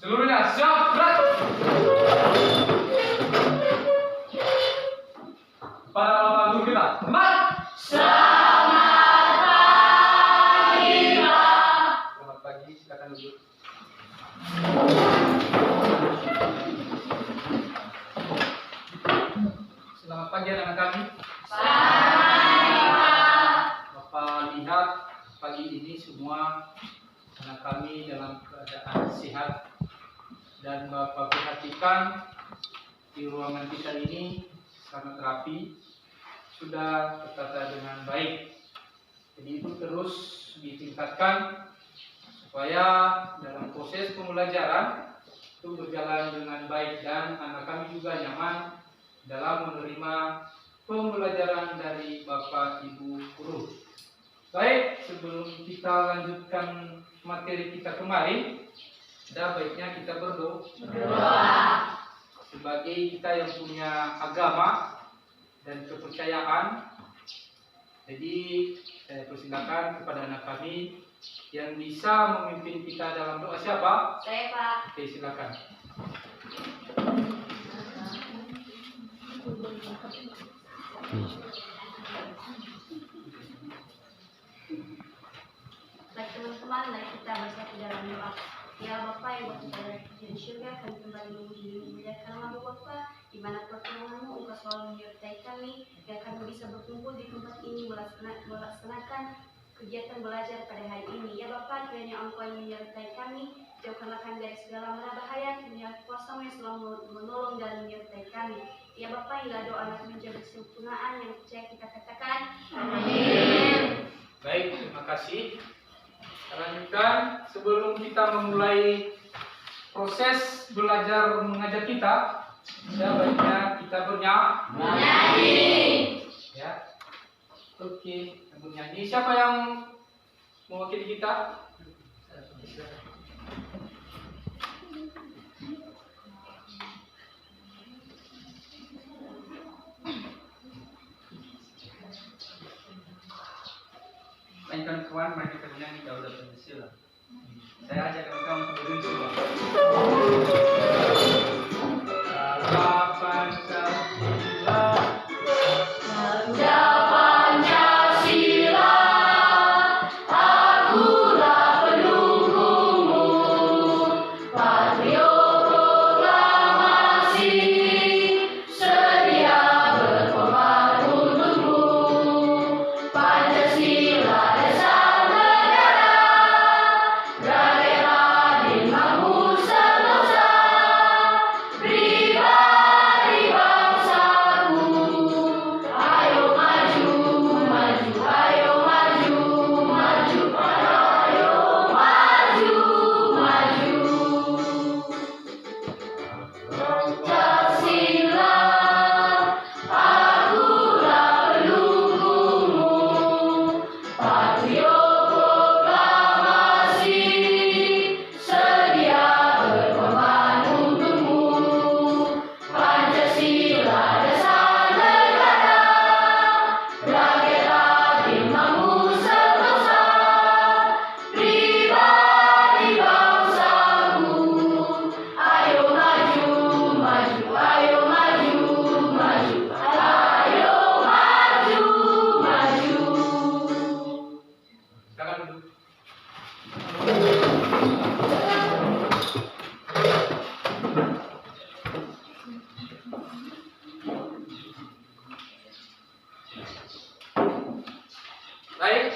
Seluruhnya siap, gerak. Pada lagu kita, selamat pagi, Pak. Selamat pagi, silakan duduk. Selamat pagi anak-anak kami. Bapak lihat pagi ini semua anak kami dalam keadaan sehat, dan Bapak perhatikan di ruangan kita ini sangat rapi, sudah tertata dengan baik. Jadi itu terus ditingkatkan supaya dalam proses pembelajaran itu berjalan dengan baik dan anak kami juga nyaman dalam menerima pembelajaran dari Bapak Ibu guru. Baik, sebelum kita lanjutkan materi kita kemarin, ada baiknya kita berdoa. Sebagai kita yang punya agama dan kepercayaan, jadi saya persilakan kepada anak kami yang bisa memimpin kita dalam doa. Siapa? Saya, Pak. Oke, silakan. Baik teman-teman, mari kita bersatu dalam doa. Ya Bapa yang berada di surga, kami kembali memuliakan nama Bapa, di mana pertolonganmu Engkau selalu menyertai kami, yang kami bisa berkumpul di tempat ini melaksanakan kegiatan belajar pada hari ini. Ya Bapa, kiranya Engkau yang menyertai kami, jauhkanlah kami dari segala mara bahaya, kiranya kuasa-Mu yang selalu menolong dan menyertai kami. Ya Bapa, inilah doa anak menjadi kesempurnaan yang percaya kita katakan. Amin. Baik, terima kasih. Lanjutkan, sebelum kita memulai proses belajar mengajar kita, ya baiknya kita bernyanyi. Ya, oke, bernyanyi. Siapa yang mewakili kita? Mainkan kawan, mereka bernyanyi kalau udah pensil. Saya ajak kamu berdiri semua. Baik,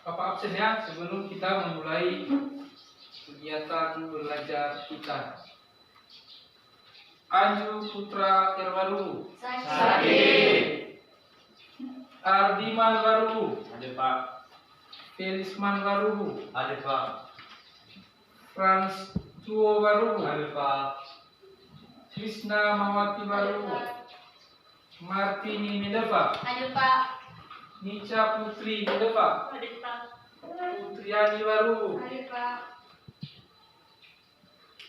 Bapak absen ya sebelum kita memulai kegiatan belajar kita. Anju Putra Irwaru. Sakit. Ardiman Waru. Ada Pak. Felisman Waru. Ada Pak. Frans Tuo Waru. Ada Pak. Krishna Mawati Waru. Martini Medeva. Ada Pak. Nica Putri Medeva. Ada Pak. Putriani Waru. Ada Pak.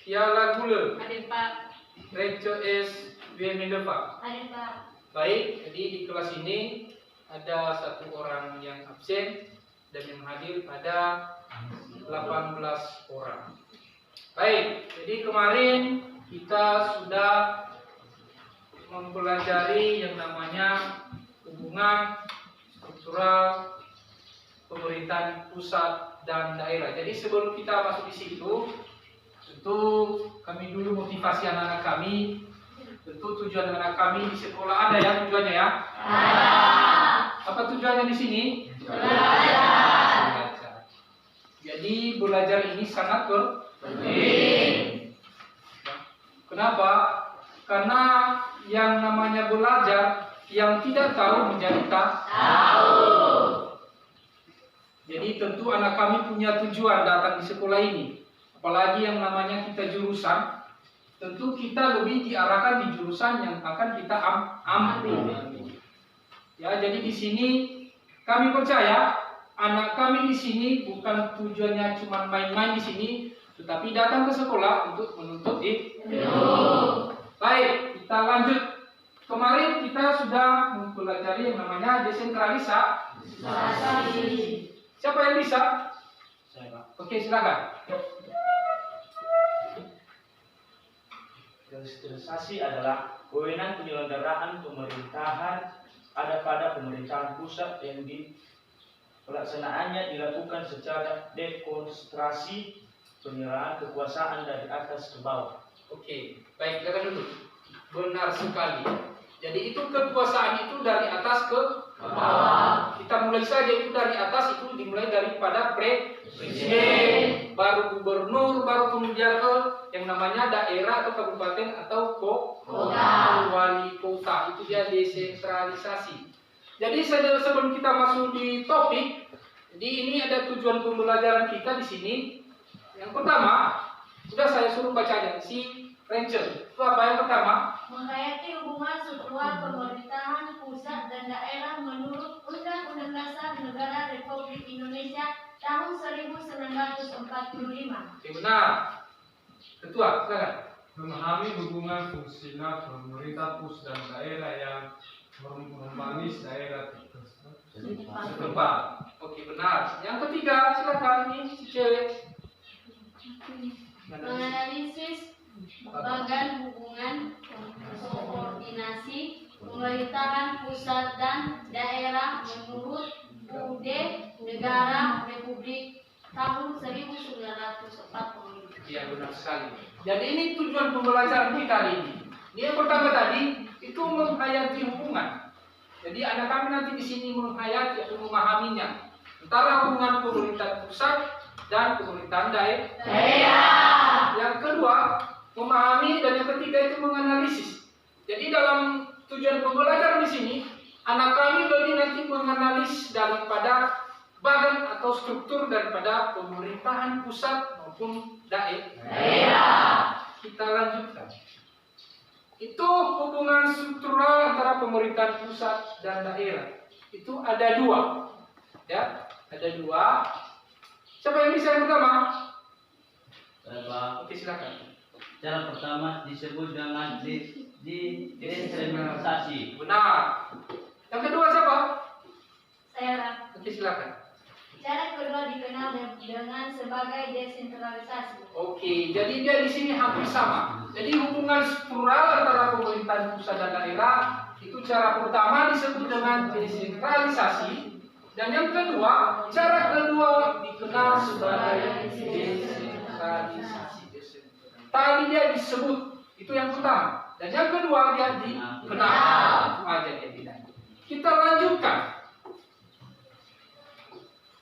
Tiala Gula. Ada Pak. Reco S. W. Medeva. Ada Pak. Baik, jadi di kelas ini ada satu orang yang absen dan yang hadir ada 18 orang. Baik, jadi kemarin kita sudah mempelajari yang namanya hubungan struktural pemerintahan pusat dan daerah. Jadi sebelum kita masuk di situ, tentu kami dulu motivasi anak-anak kami. Tentu tujuan anak kami di sekolah ada ya tujuannya ya? Ada. Apa tujuannya di sini? Belajar. Jadi belajar ini sangat penting. Kenapa? Karena yang namanya belajar, yang tidak tahu menjadi tahu. Jadi tentu anak kami punya tujuan datang di sekolah ini. Apalagi yang namanya kita jurusan, tentu kita lebih diarahkan di jurusan yang akan kita ambil. Ya, jadi di sini kami percaya anak kami di sini bukan tujuannya cuma main-main di sini, tetapi datang ke sekolah untuk menuntut ilmu. Baik, kita lanjut. Kemarin kita sudah mempelajari yang namanya desentralisasi. Siapa yang bisa? Saya, Pak. Oke, silakan. Desentralisasi adalah wewenang penyelenggaraan pemerintahan ada pada pemerintahan pusat yang pelaksanaannya dilakukan secara dekonsentrasi, penyerahan kekuasaan dari atas ke bawah. Oke, baik, dengar dulu. Benar sekali. Jadi itu kekuasaan itu dari atas ke bawah. Kita mulai saja itu dari atas, itu dimulai daripada presiden, baru gubernur, baru kemudian ke yang namanya daerah atau kabupaten atau kota, wali kota. Itu dia desentralisasi. Jadi sebelum kita masuk di topik, jadi ini ada tujuan pembelajaran kita di sini. Yang pertama, sudah saya suruh bacanya si Ranger. Itu apa yang pertama? Menghayati hubungan struktural pemerintahan pusat dan daerah menurut Undang-Undang Dasar Negara Republik Indonesia tahun 1945. Oke, benar. Ketua, silakan. Memahami hubungan fungsional pemerintah pusat dan daerah yang memanis daerah Setempat. Oke, benar. Yang ketiga, silakan ini si cewek. Menganalisis bagan hubungan koordinasi pemerintahan pusat dan daerah menurut UUD Negara Republik tahun 1945. Iya, benar sekali. Jadi ini tujuan pembelajaran kita hari ini. Ini yang pertama tadi itu menghayati hubungan. Jadi anak kami nanti di sini menghayati atau memahaminya antara hubungan pemerintahan pusat dan pemerintahan daerah. Yang kedua, memahami, dan yang ketiga itu menganalisis. Jadi dalam tujuan pembelajaran di sini, anak kami lebih nanti menganalisis daripada badan atau struktur daripada pemerintahan pusat maupun daerah. Kita lanjutkan. Itu hubungan struktural antara pemerintahan pusat dan daerah. Itu ada dua. Ya, ada dua. Siapa yang bisa yang pertama? Oke, silakan. Cara pertama disebut dengan desentralisasi. Benar. Yang kedua siapa? Saya. Oke, silakan. Cara kedua dikenal dengan sebagai desentralisasi. Oke, jadi dia di sini hampir sama. Jadi hubungan struktural antara pemerintahan pusat dan daerah itu cara pertama disebut dengan desentralisasi, dan yang kedua, cara kedua dikenal sebagai desentralisasi. Tadi dia disebut itu yang pertama, dan yang kedua dia dikenal. Itu aja dia bilang. Kita lanjutkan.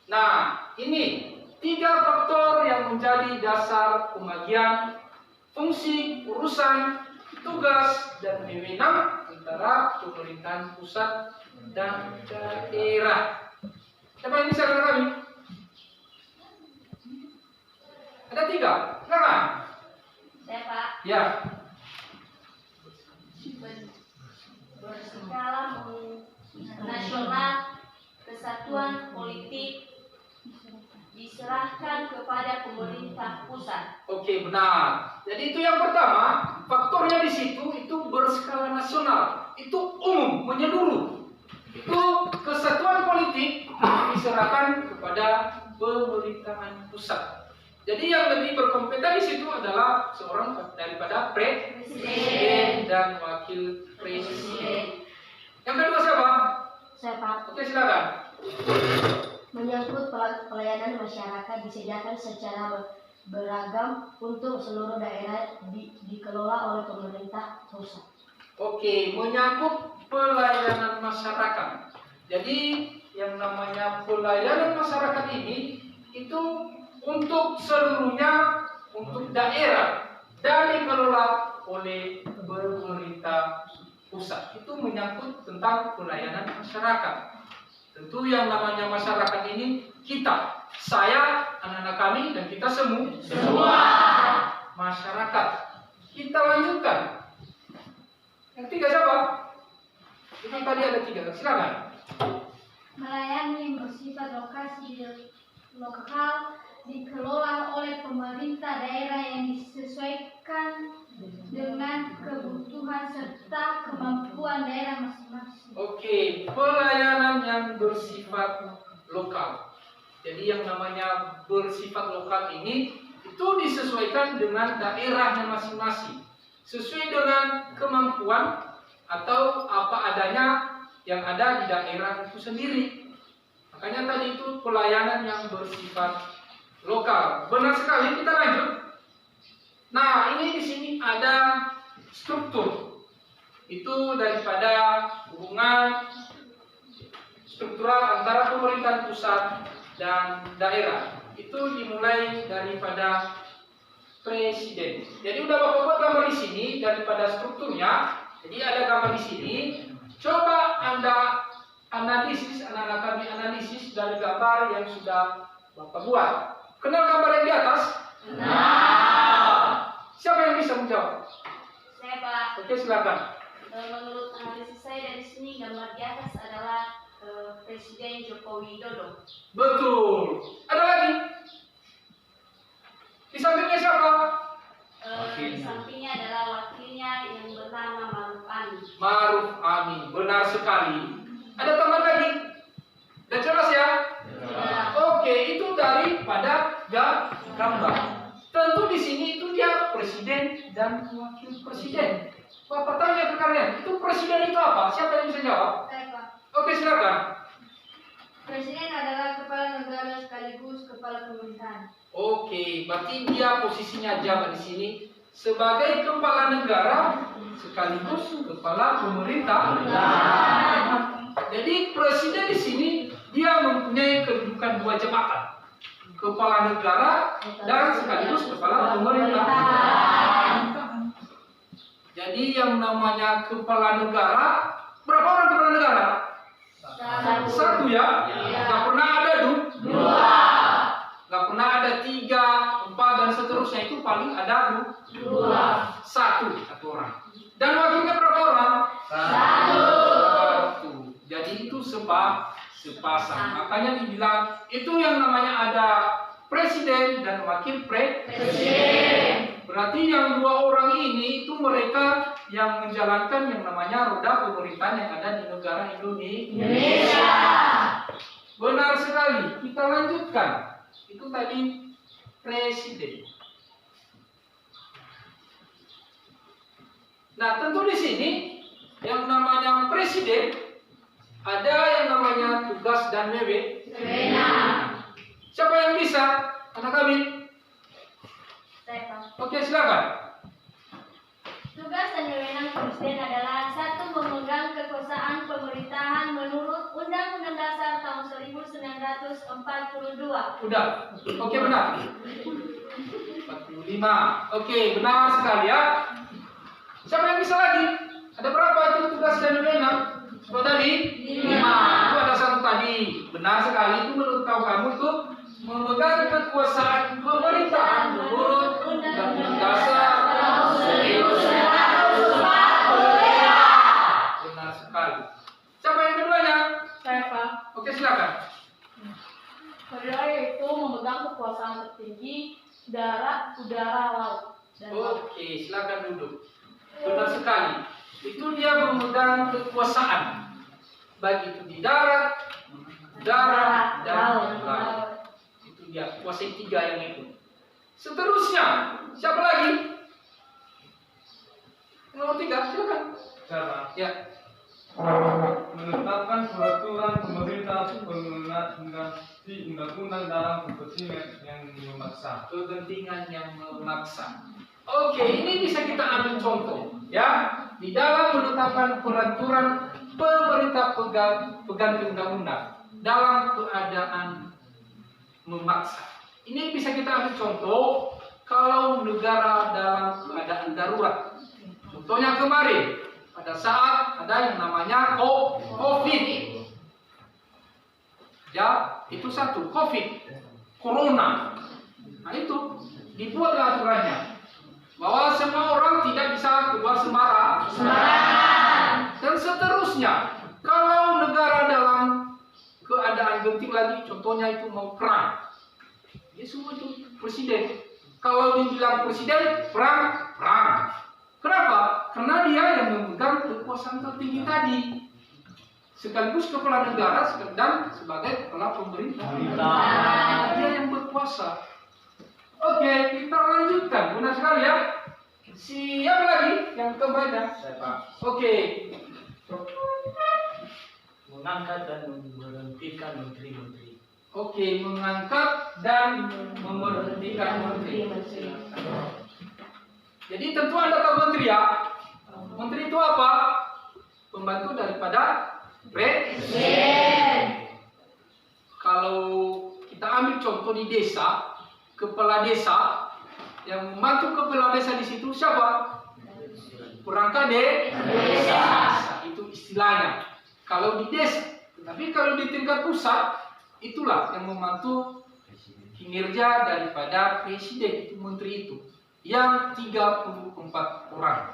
Nah, ini 3 faktor yang menjadi dasar pembagian fungsi, urusan, tugas, dan wewenang antara pemerintahan pusat dan daerah. Siapa yang bisa dengar kami? Ada 3, silakan. Saya, Pak. Ya. Berskala nasional, kesatuan politik diserahkan kepada pemerintah pusat. Oke, benar. Jadi itu yang pertama, faktornya di situ itu berskala nasional, itu umum, menyeluruh. Itu kesatuan politik diserahkan kepada pemerintahan pusat. Jadi yang lebih berkompeten di situ adalah seorang daripada presiden dan wakil presiden. Yang kedua siapa? Saya Pak. Oke, silakan. Menyangkut pelayanan masyarakat disediakan secara beragam untuk seluruh daerah dikelola oleh pemerintah pusat. Oke, menyangkut pelayanan masyarakat. Jadi yang namanya pelayanan masyarakat ini itu untuk seluruhnya, untuk daerah dan dikelola oleh pemerintah pusat. Itu menyangkut tentang pelayanan masyarakat. Tentu yang namanya masyarakat ini kita, saya, anak-anak kami, dan kita semua masyarakat. Kita lanjutkan. Yang tiga siapa? Itu tadi ada tiga. Silakan. Melayani yang bersifat lokal dikelola oleh pemerintah daerah yang disesuaikan dengan kebutuhan serta kemampuan daerah masing-masing. Oke, pelayanan yang bersifat lokal. Jadi yang namanya bersifat lokal ini itu disesuaikan dengan daerahnya masing-masing, sesuai dengan kemampuan atau apa adanya yang ada di daerah itu sendiri. Makanya tadi itu pelayanan yang bersifat lokal. Benar sekali, kita lanjut. Nah, ini di sini ada struktur. Itu daripada hubungan struktural antara pemerintahan pusat dan daerah. Itu dimulai daripada presiden. Jadi udah Bapak buat gambar di sini daripada strukturnya. Jadi ada gambar di sini. Coba Anda analisis, anak-anak kami analisis dari gambar yang sudah Bapak buat. Kenal gambar yang di atas? Siapa yang bisa menjawab? Saya Pak. Oke, silakan. Menurut analisis saya dari sini gambar di atas adalah Presiden Joko Widodo. Betul. Ada lagi? Di sampingnya siapa? Di sampingnya adalah wakilnya yang bernama Maruf Amin. Maruf Amin. Benar sekali. Ada tambahan lagi? Udah jelas ya? Oke, itu daripada gambar. Tentu di sini itu dia presiden dan wakil presiden. Bapak tanya ke kalian, itu presiden itu apa? Siapa yang bisa jawab? Saya Pak. Oke, silakan. Presiden adalah kepala negara sekaligus kepala pemerintahan. Oke, berarti dia posisinya jabat di sini sebagai kepala negara sekaligus kepala pemerintah. Jadi presiden di sini dia mempunyai kedudukan dua jabatan, kepala negara dan sekaligus kepala pemerintah. Jadi yang namanya kepala negara, berapa orang kepala negara? Satu ya? Gak pernah ada dua. Gak pernah ada 3, 4 dan seterusnya, itu paling ada satu orang. Dan wakilnya berapa orang? Satu. Jadi itu sepasang. Makanya dibilang itu yang namanya ada presiden dan wakil presiden. Berarti yang 2 orang ini itu mereka yang menjalankan yang namanya roda pemerintahan yang ada di negara Indonesia. Benar sekali. Kita lanjutkan. Itu tadi presiden. Nah, tentu di sini yang namanya presiden ada yang namanya tugas dan wewenang. Siapa yang bisa? Anak kami. Saya Pak. Oke, silakan. Tugas dan wewenang presiden adalah 1. Memegang kekuasaan pemerintahan menurut Undang-Undang Dasar tahun 1942. Udah. Oke, benar. 45. Oke, benar sekali ya. Siapa yang bisa lagi? Ada berapa itu tugas dan wewenang? Seperti tadi? 5. Itu ada 1 tadi. Benar sekali. Itu menurut kamu itu memegang kekuasaan pemerintahan menurut Undang-Undang Dasar tahun 1945. Benar sekali. Siapa yang keduanya? Saya Pak. Oke, silakan. Kedua yaitu memegang kekuasaan tertinggi darat, udara, laut. Dan Oke, silakan duduk. Benar sekali. Itu dia memegang kekuasaan baik itu di darat, udara, dan laut. Itu dia kuasa 3 yang itu. Seterusnya, siapa lagi? Nomor 3, silakan. Cara Ya. menetapkan peraturan pemerintah mengganti undang-undang dalam kepentingan yang memaksa. Kepentingan yang memaksa. Oke, ini bisa kita ambil contoh, ya. Di dalam menetapkan peraturan pemerintah pengganti undang-undang dalam keadaan memaksa. Ini bisa kita ambil contoh kalau negara dalam keadaan darurat. Contohnya kemarin pada saat ada yang namanya COVID. Ya, itu satu, COVID, Corona. Nah itu dibuat aturannya bahwa semua orang tidak bisa keluar sembarang. Dan seterusnya, kalau negara dalam keadaan genting lagi, contohnya itu mau perang, ya semua itu presiden. Kalau dibilang presiden perang. Kenapa? Karena dia yang memegang kekuasaan tertinggi tadi, sekaligus kepala negara dan sebagai kepala pemerintah. Dia yang berkuasa. Oke, kita lanjutkan. Benar sekali ya. Siapa lagi yang kebanyakan? Saya Pak. Oke. Mengangkat dan memberhentikan menteri-menteri. Oke, mengangkat dan memberhentikan menteri. Jadi tentu Anda tahu menteri ya. Menteri itu apa? Pembantu daripada presiden. Kalau kita ambil contoh di desa, kepala desa yang membantu kepala desa di situ siapa? Perangkat desa. Itu istilahnya. Kalau di desa, tapi kalau di tingkat pusat, itulah yang membantu kinerja daripada presiden, itu menteri itu. Yang 34 orang.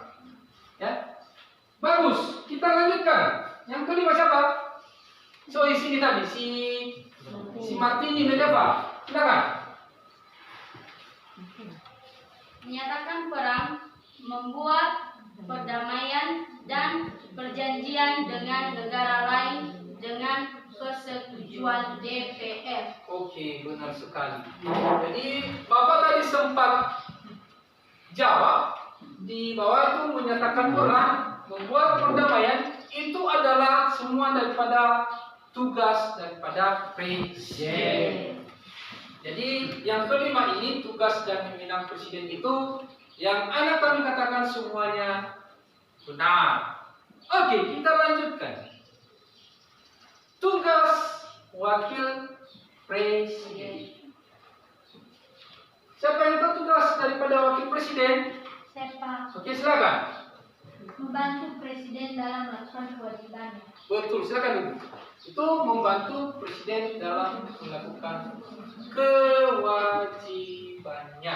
Ya. Bagus, kita lanjutkan. Yang kelima siapa? So, di sini tadi si Martini ini apa? Silakan. Menyatakan perang, membuat perdamaian dan perjanjian dengan negara lain dengan persetujuan DPR. Oke, benar sekali. Jadi Bapak tadi sempat jawab di bawah itu menyatakan perang, membuat perdamaian, itu adalah semua daripada tugas daripada presiden. Jadi yang kelima ini tugas dan wewenang presiden itu yang anak kami katakan semuanya benar. Oke, kita lanjutkan. Tugas wakil presiden. Siapa yang tahu tugas daripada wakil presiden? Saya Oke, silakan. membantu presiden dalam melakukan kewajibannya. Betul, silakan Ibu. Itu membantu presiden dalam melakukan kewajibannya.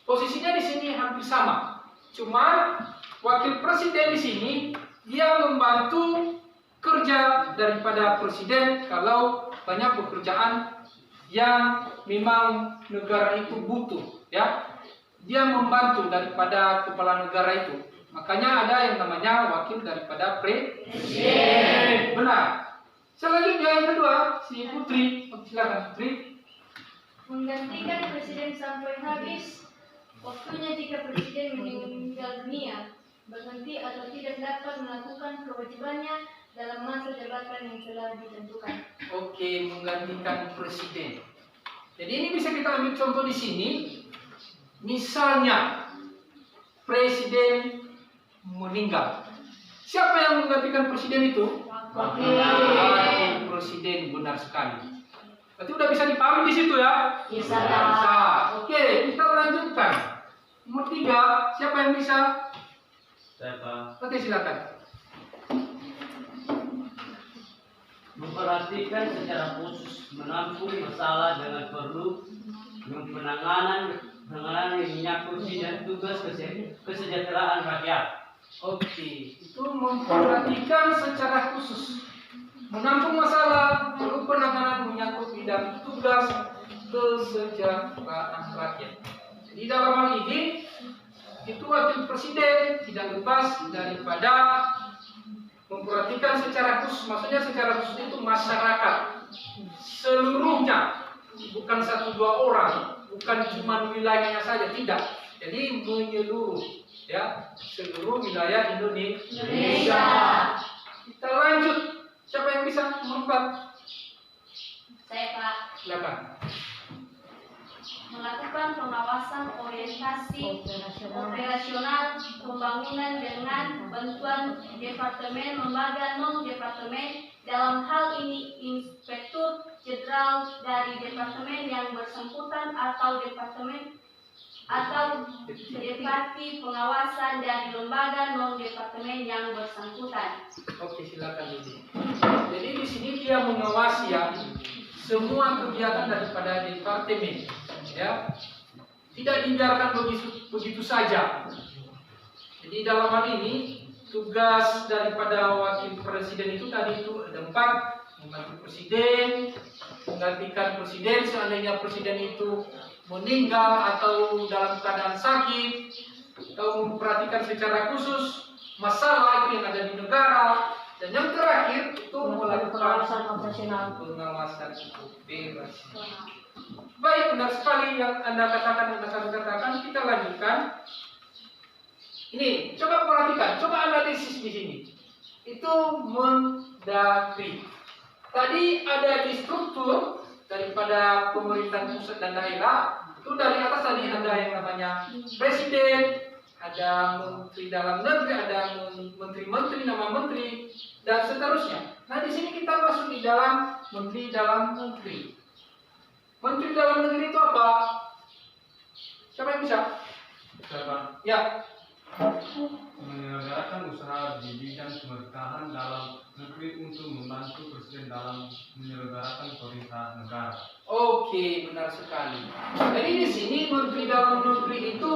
Posisinya di sini hampir sama. Cuman wakil presiden di sini dia membantu kerja daripada presiden kalau banyak pekerjaan yang memang negara itu butuh, ya. Dia membantu daripada kepala negara itu. Makanya ada yang namanya wakil daripada presiden. Benar. Selanjutnya yang kedua, si Putri. Silakan Putri. Menggantikan presiden sampai habis waktunya jika presiden meninggal dunia, berhenti atau tidak dapat melakukan kewajibannya dalam masa jabatan yang telah ditentukan. Oke, menggantikan presiden. Jadi ini bisa kita ambil contoh di sini. Misalnya presiden meninggal. Siapa yang menggantikan presiden itu? Wakil presiden, benar sekali. Berarti udah bisa dipahami di situ ya? Bisa. Bisa. Oke, kita lanjutkan. Nomor 3, siapa yang bisa? Saya Pak. Oke, silakan. Memperhatikan secara khusus menampung masalah dengan perlu penanganan yang menyangkut dan tugas kesejahteraan rakyat. Oke, itu memperhatikan secara khusus menampung masalah perlu penanganan menyangkut bidang tugas kesejahteraan rakyat. Jadi dalam hal ini itu wakil presiden tidak lepas daripada memperhatikan secara khusus, maksudnya secara khusus itu masyarakat seluruhnya, bukan 1-2 orang, bukan cuma wilayahnya saja, tidak. Jadi menyeluruh, ya, seluruh wilayah Indonesia. Kita lanjut. Siapa yang bisa mengumpat? Saya, Pak. Silakan. Melakukan pengawasan orientasi operasional pembangunan dengan bantuan departemen, lembaga, non-departemen, dalam hal ini inspektur jenderal dari departemen yang bersangkutan atau departemen atau departi pengawasan dari lembaga non-departemen yang bersangkutan. Oke, silakan Didi. Jadi di sini dia mengawasi ya semua kegiatan daripada departemen, ya, tidak dibiarkan begitu saja. Jadi dalam hal ini tugas daripada wakil presiden itu tadi itu ada 4: membantu presiden, menggantikan presiden seandainya presiden itu meninggal atau dalam keadaan sakit, atau memperhatikan secara khusus masalah itu yang ada di negara, dan yang terakhir itu melakukan pengawasan operasi. Baik, benar sekali yang Anda katakan, kita lanjutkan. Ini, coba perhatikan, coba analisis di sini. Itu Mendagri. Tadi ada di struktur daripada pemerintahan pusat dan daerah. Itu dari atas tadi ada yang namanya presiden, ada menteri dalam negeri, ada menteri-menteri, nama menteri, dan seterusnya. Nah, di sini kita masuk di dalam menteri dalam negeri. Menteri dalam negeri itu apa? Siapa yang bisa? Siapa? Ya. Menyelenggarakan usaha di bidang pemerintahan dalam negeri untuk membantu presiden dalam menyelenggarakan pemerintahan negara. Oke, benar sekali. Jadi di sini menteri dalam negeri itu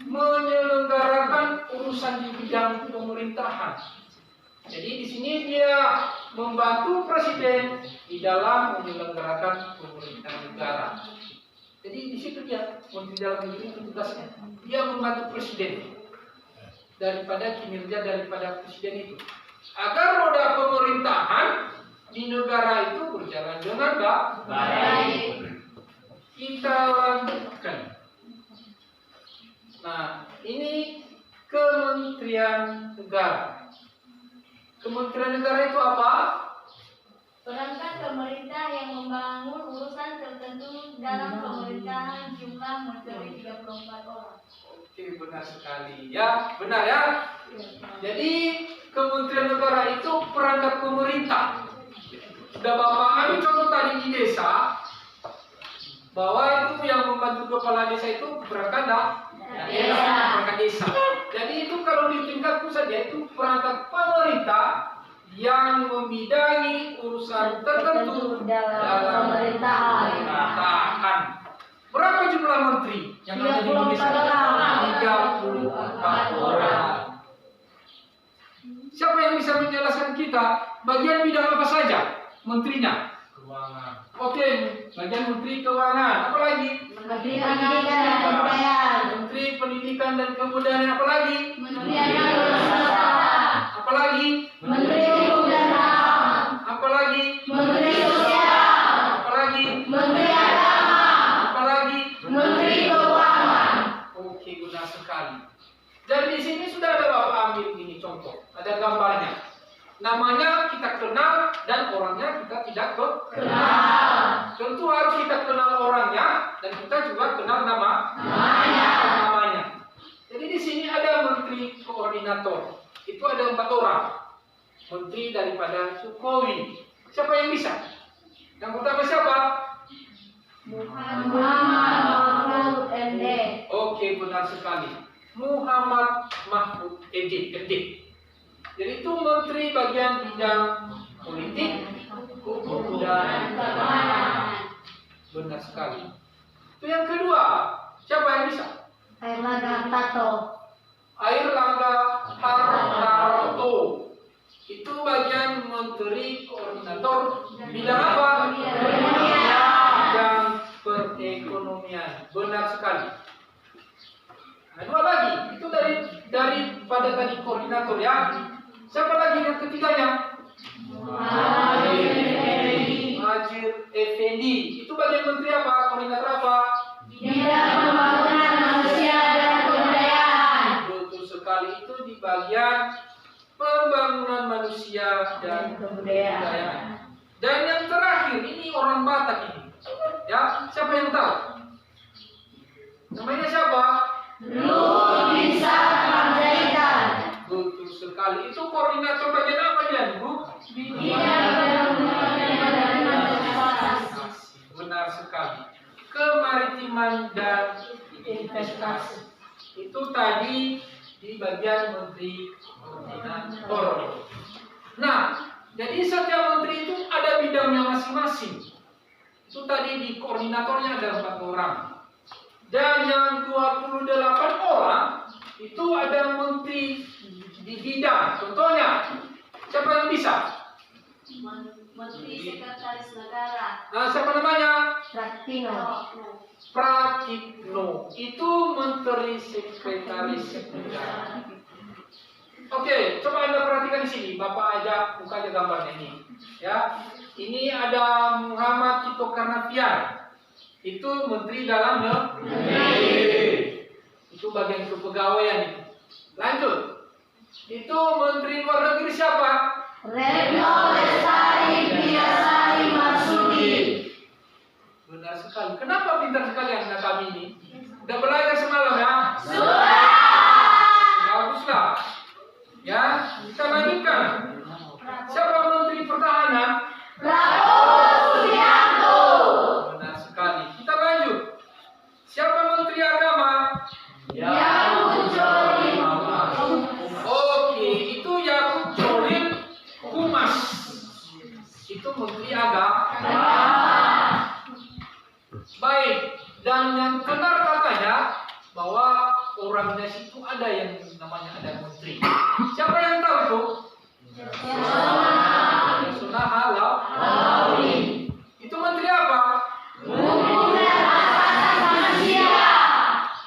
menyelenggarakan urusan di bidang pemerintahan. Jadi di sini dia membantu presiden di dalam menyelenggarakan pemerintahan negara. Jadi di situ dia menteri dalam negeri itu tugasnya. Dia membantu presiden daripada kinerja daripada presiden itu, agar roda pemerintahan di negara itu berjalan dengan baik. Kita lanjutkan. Nah, ini Kementerian Negara. Kementerian Negara itu apa? Perangkat pemerintah yang membangun urusan tertentu dalam pemerintahan, jumlah menteri 34 orang. Oke, benar sekali. Ya, benar ya. Jadi Kementerian Negara itu perangkat pemerintah. Sudah Bapak ambil contoh tadi di desa, bahwa itu yang membantu kepala desa itu perangkat desa. Jadi itu kalau di tingkat pusat yaitu perangkat pemerintah yang membidangi urusan tertentu dalam pemerintahan. Berapa jumlah menteri yang ada di Indonesia? 34 orang. Siapa yang bisa menjelaskan kita bagian bidang apa saja menterinya? Keuangan. Oke, bagian menteri keuangan. Apa lagi? Menteri Pendidikan dan Kebudayaan. Menteri Pendidikan dan Kebudayaan. Apa lagi? Menteri Agama. Apa lagi? Menteri Hukum dan HAM. Apa lagi? Menteri Sosial. Apa lagi? Menteri Agama. Apa lagi? Menteri Keuangan. Oke, benar sekali. Dan di sini sudah ada Bapak ambil ini contoh, ada gambarnya. Namanya kita kenal dan orangnya kita tidak kenal. Tentu harus kita kenal orangnya dan kita juga kenal namanya. Jadi di sini ada menteri koordinator. Itu ada 4 orang. Menteri daripada Jokowi. Siapa yang bisa? Yang pertama siapa? Muhammad Mahfud MD. Oke, benar sekali. Muhammad Mahfud MD. Jadi itu menteri bagian bidang politik, hukum dan keamanan. Benar sekali. Itu yang kedua. Siapa yang bisa? Airlangga Hartarto. Airlangga Hartarto. Itu bagian menteri koordinator bidang apa? Bidang perekonomian. Benar sekali. Nah, 2 lagi. Itu daripada tadi koordinator ya. Siapa lagi yang ketiganya? Muhadjir Effendi. Itu bagian menteri apa? Koordinator apa? Bidang dan Kebudayaan. Dan yang terakhir ini orang Batak ini. Ya, siapa yang tahu? Namanya siapa? Bisa Panjaitan. Betul sekali. Itu koordinator bagian apa dia, Bu? Benar sekali. Kemaritiman dan investasi. Itu tadi di bagian Menteri Koordinator. Nah, jadi setiap menteri itu ada bidangnya masing-masing. Itu tadi di koordinatornya ada 4 orang. Dan yang 28 orang itu ada menteri di bidang. Contohnya, siapa yang bisa? Menteri Sekretaris Negara. Nah, siapa namanya? Praktino. Pratikno. Itu Menteri Sekretaris Negara. Oke, coba Anda perhatikan di sini. Bapak aja buka aja gambarnya ini. Ya, ini ada Muhammad Tito Karnavian. Itu Menteri Dalam Negeri. Itu bagian kepegawaian itu. Lanjut. Itu Menteri Luar Negeri siapa? Retno Lestari Biasari Marsudi. Benar sekali. Kenapa pintar sekali anak kami ini? Udah belajar semalam ya? Baguslah. Ya, kita lanjutkan. Siapa Menteri Pertahanan? Prabowo Subianto. Benar sekali. Kita lanjut. Siapa Menteri Agama? Yakut Jolin. Oke, itu Yakut Jolin Humas. Itu Menteri Agama. Baik, dan yang benar katanya bahwa orangnya situ ada yang namanya ada menteri. Siapa yang tahu itu? Yasona Halawi. Itu menteri apa? Hukum dan Hak Manusia.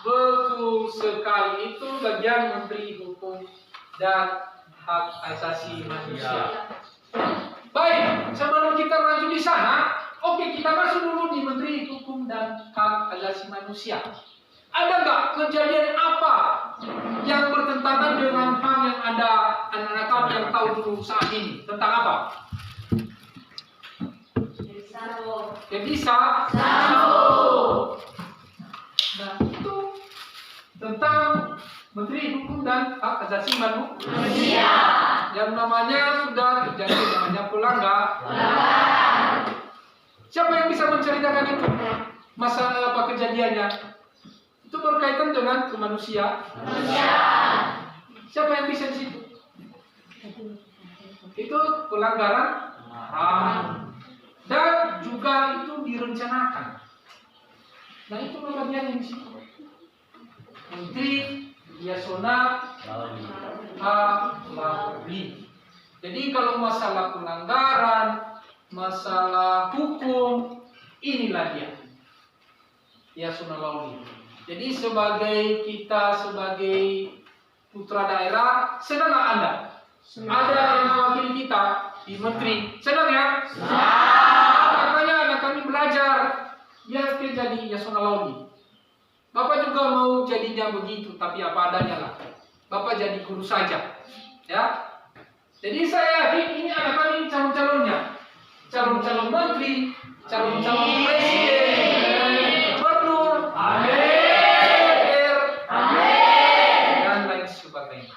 Betul sekali, itu bagian Menteri Hukum dan Hak Asasi Manusia. Baik, sebelum kita lanjut di sana, oke, kita masuk dulu di Menteri Hukum dan Hak Asasi Manusia. Ada nggak kejadian apa yang bertentangan dengan hal yang ada anak-anak kami yang tahu dulu saat ini? Tentang apa? Jadi Nah, itu tentang Menteri Hukum dan Hak Asasi Manusia. Yang namanya sudah terjadi namanya pelanggaran. Siapa yang bisa menceritakan itu? Masalah apa kejadiannya? Itu berkaitan dengan kemanusiaan. Siapa yang bisa di situ? Itu pelanggaran HAM. Dan juga itu direncanakan. Nah, itu bagian yang di situ. Menteri Yasona Halawi. Jadi kalau masalah pelanggaran, masalah hukum, inilah dia. Yasona Halawi. Jadi sebagai putra daerah, senang nggak Anda? Ada yang mewakili kita di menteri, senang ya? Makanya anak kami belajar, ya jadi Yasona Halawi. Bapak juga mau jadinya begitu, tapi apa adanya lah. Bapak jadi guru saja, ya. Jadi saya yakin ini anak kami calon-calonnya, calon-calon menteri, calon-calon presiden, gubernur, dan lain sebagainya.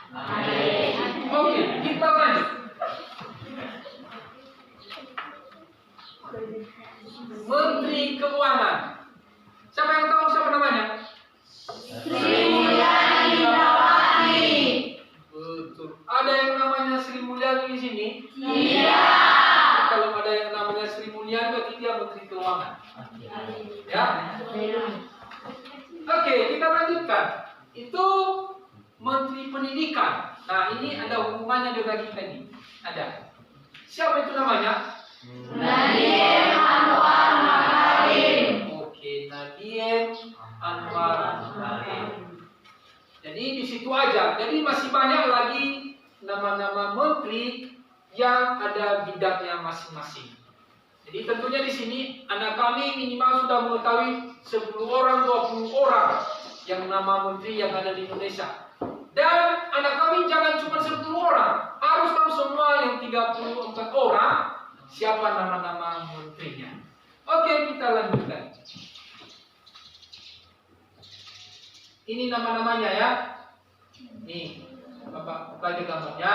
Oke, kita lanjut. Menteri Keuangan. Siapa yang tahu siapa namanya? Sri Mulyani Indrawati. Betul. Ada yang namanya Sri Mulyani di sini? Iya. Kalau ada yang namanya Sri Mulyani berarti dia Menteri Keuangan. Ya. Oke, kita lanjutkan. Itu Menteri Pendidikan. Nah, ini ada hubungannya dengan kita ini. Ada. Siapa itu namanya? Nadiem Anwar Makarim. Oke, Nadiem Anwar Makarim. Jadi di situ aja. Jadi masih banyak lagi nama-nama menteri yang ada bidangnya masing-masing. Jadi tentunya di sini anak kami minimal sudah mengetahui 10 orang, 20 orang yang nama menteri yang ada di Indonesia. Dan anak kami jangan cuma 10 orang, harus tahu semua yang 34 orang siapa nama-nama menterinya. Oke, kita lanjutkan. Ini nama-namanya ya. Nih, Bapak buka aja gambarnya.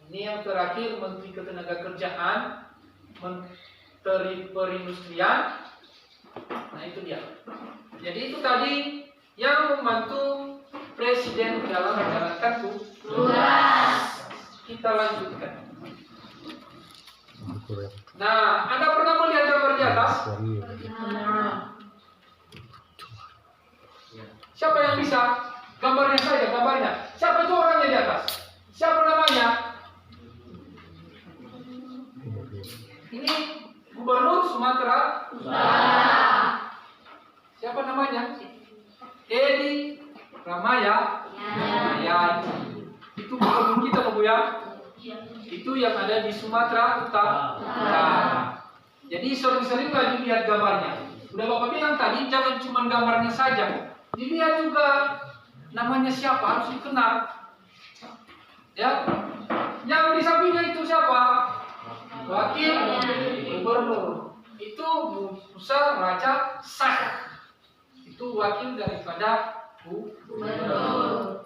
Ini yang terakhir Menteri Ketenagakerjaan, Menteri Perindustrian. Nah itu dia. Jadi itu tadi yang membantu Presiden dalam menjalankan tugas. Kita lanjutkan. Nah, Anda pernah melihat gambar di atas? Siapa yang bisa? Gambarnya saja, gambarnya. Siapa itu orangnya di atas? Siapa namanya? Ini Gubernur Sumatera Utara. Siapa namanya? Edi Rahmayadi. Itu gubernur kita, Bu ya. Itu yang ada di Sumatera Utara. Jadi sering-sering lagi lihat gambarnya. Udah Bapak bilang tadi, jangan cuma gambarnya saja, dilihat juga namanya siapa, harus dikenal. Ya, yang di sampingnya itu siapa? Wakil Gubernur. Itu Musa Raja Sah. Itu wakil daripada Gubernur.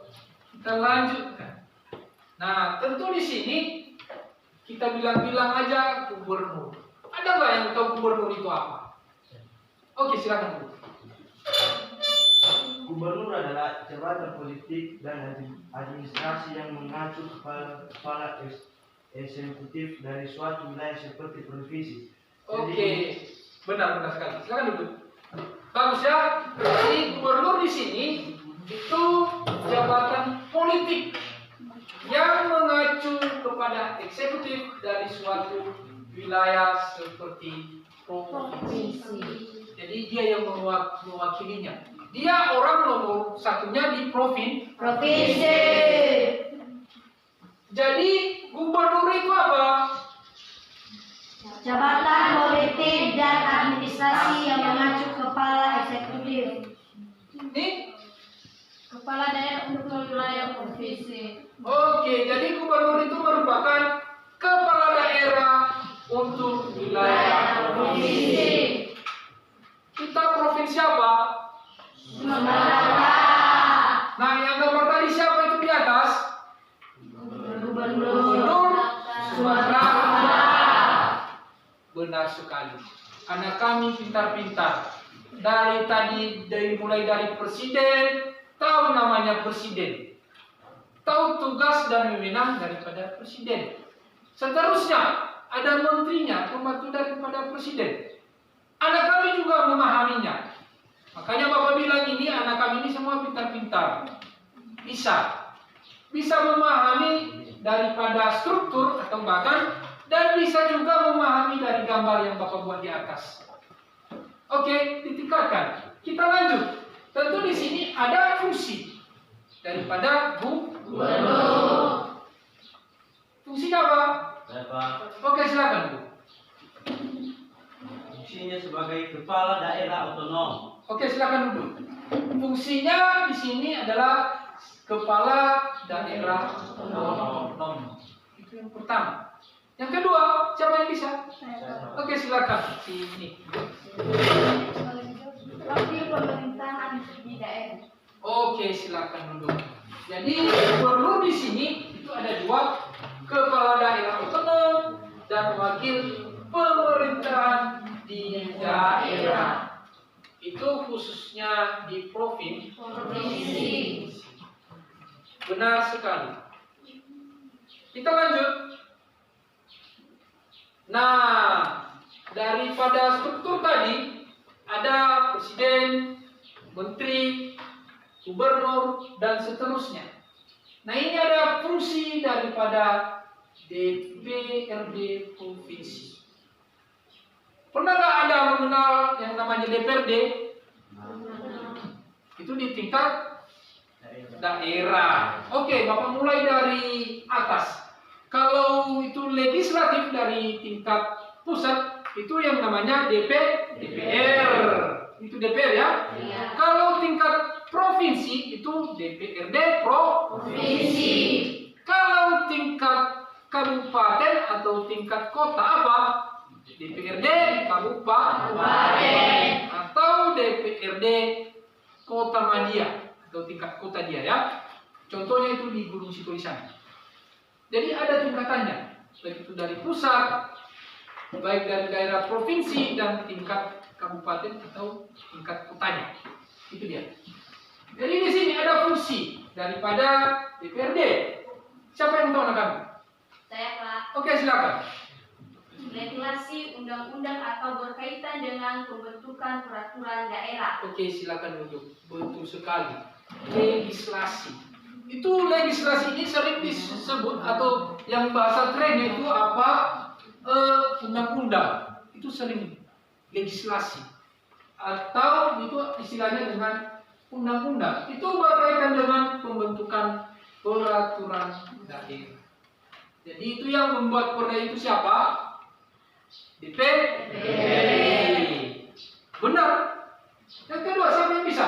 Kita lanjutkan. Nah, tentu di sini kita bilang-bilang aja gubernur. Ada nggak yang tahu gubernur itu apa? Oke, silakan Bu. Gubernur adalah jabatan politik dan administrasi yang mengacu kepala eksekutif dari suatu wilayah seperti provinsi. Oke, benar sekali. Silakan duduk. Bagus ya. Jadi gubernur di sini itu jabatan politik yang mengacu kepada eksekutif dari suatu wilayah seperti provinsi. Jadi dia yang mewakilinya. Dia orang nomor satunya di provinsi. Jadi gubernur itu apa? Jabatan politik dan administrasi yang mengacu kepala eksekutif. Ini Kepala daerah untuk wilayah provinsi. oke, jadi gubernur itu merupakan kepala daerah untuk wilayah provinsi. Kita provinsi apa? Sumatera. Nah, yang gambar tadi siapa itu di atas? Gubernur Sumatera Utara. Benar sekali. Anak kami pintar-pintar. Mulai dari presiden, tahu namanya presiden, tahu tugas dan wewenang daripada presiden. Seterusnya ada menterinya, pembantu daripada presiden. Anak kami juga memahaminya. Makanya Bapak bilang ini anak kami ini semua pintar-pintar, bisa memahami daripada struktur atau bahkan dan bisa juga memahami dari gambar yang Bapak buat di atas. Oke, ditingkatkan. Kita lanjut. Tentu di sini ada fungsi daripada gubernur. Fungsinya apa? Oke, silakan Bu. Fungsinya sebagai kepala daerah otonom. Oke, silakan duduk. Fungsinya di sini adalah kepala daerah otonom. Itu yang pertama. Yang kedua, siapa yang bisa? Oke, silakan. Ini. Wakil pemerintahan di daerah. Oke, silakan duduk. Jadi gubernur di sini itu ada dua, kepala daerah otonom dan wakil pemerintahan di daerah. Itu khususnya di provinsi. Benar sekali. Kita lanjut. Nah, daripada struktur tadi ada presiden, menteri, gubernur, dan seterusnya. Nah, ini ada fungsi daripada DPRD provinsi. Pernah nggak Anda mengenal yang namanya DPRD? Itu di tingkat daerah. Oke, Bapak mulai dari atas. Kalau itu legislatif dari tingkat pusat, itu yang namanya DPR. Itu DPR ya. Kalau tingkat provinsi itu DPRD provinsi. Kalau tingkat kabupaten atau tingkat kota apa? DPRD kabupaten atau DPRD kota Madia atau tingkat kota dia ya. Contohnya itu di Gunung Sitolisan. Jadi ada tingkatannya, baik itu dari pusat, baik dari daerah provinsi dan tingkat kabupaten atau tingkat kotanya. Itu dia. Jadi di sini ada fungsi daripada DPRD. Siapa yang tahu anak-anak? Saya Pak. Oke, silakan. Regulasi undang-undang atau berkaitan dengan pembentukan peraturan daerah. Oke, silakan duduk. Betul sekali. Legislasi. Itu legislasi ini sering disebut atau yang bahasa kerennya itu apa? Undang-undang. Itu sering legislasi. Atau itu istilahnya dengan undang-undang. Itu berkaitan dengan pembentukan peraturan daerah. Jadi itu yang membuat perda itu siapa? DPRD. Benar. Yang kedua, siapa yang bisa?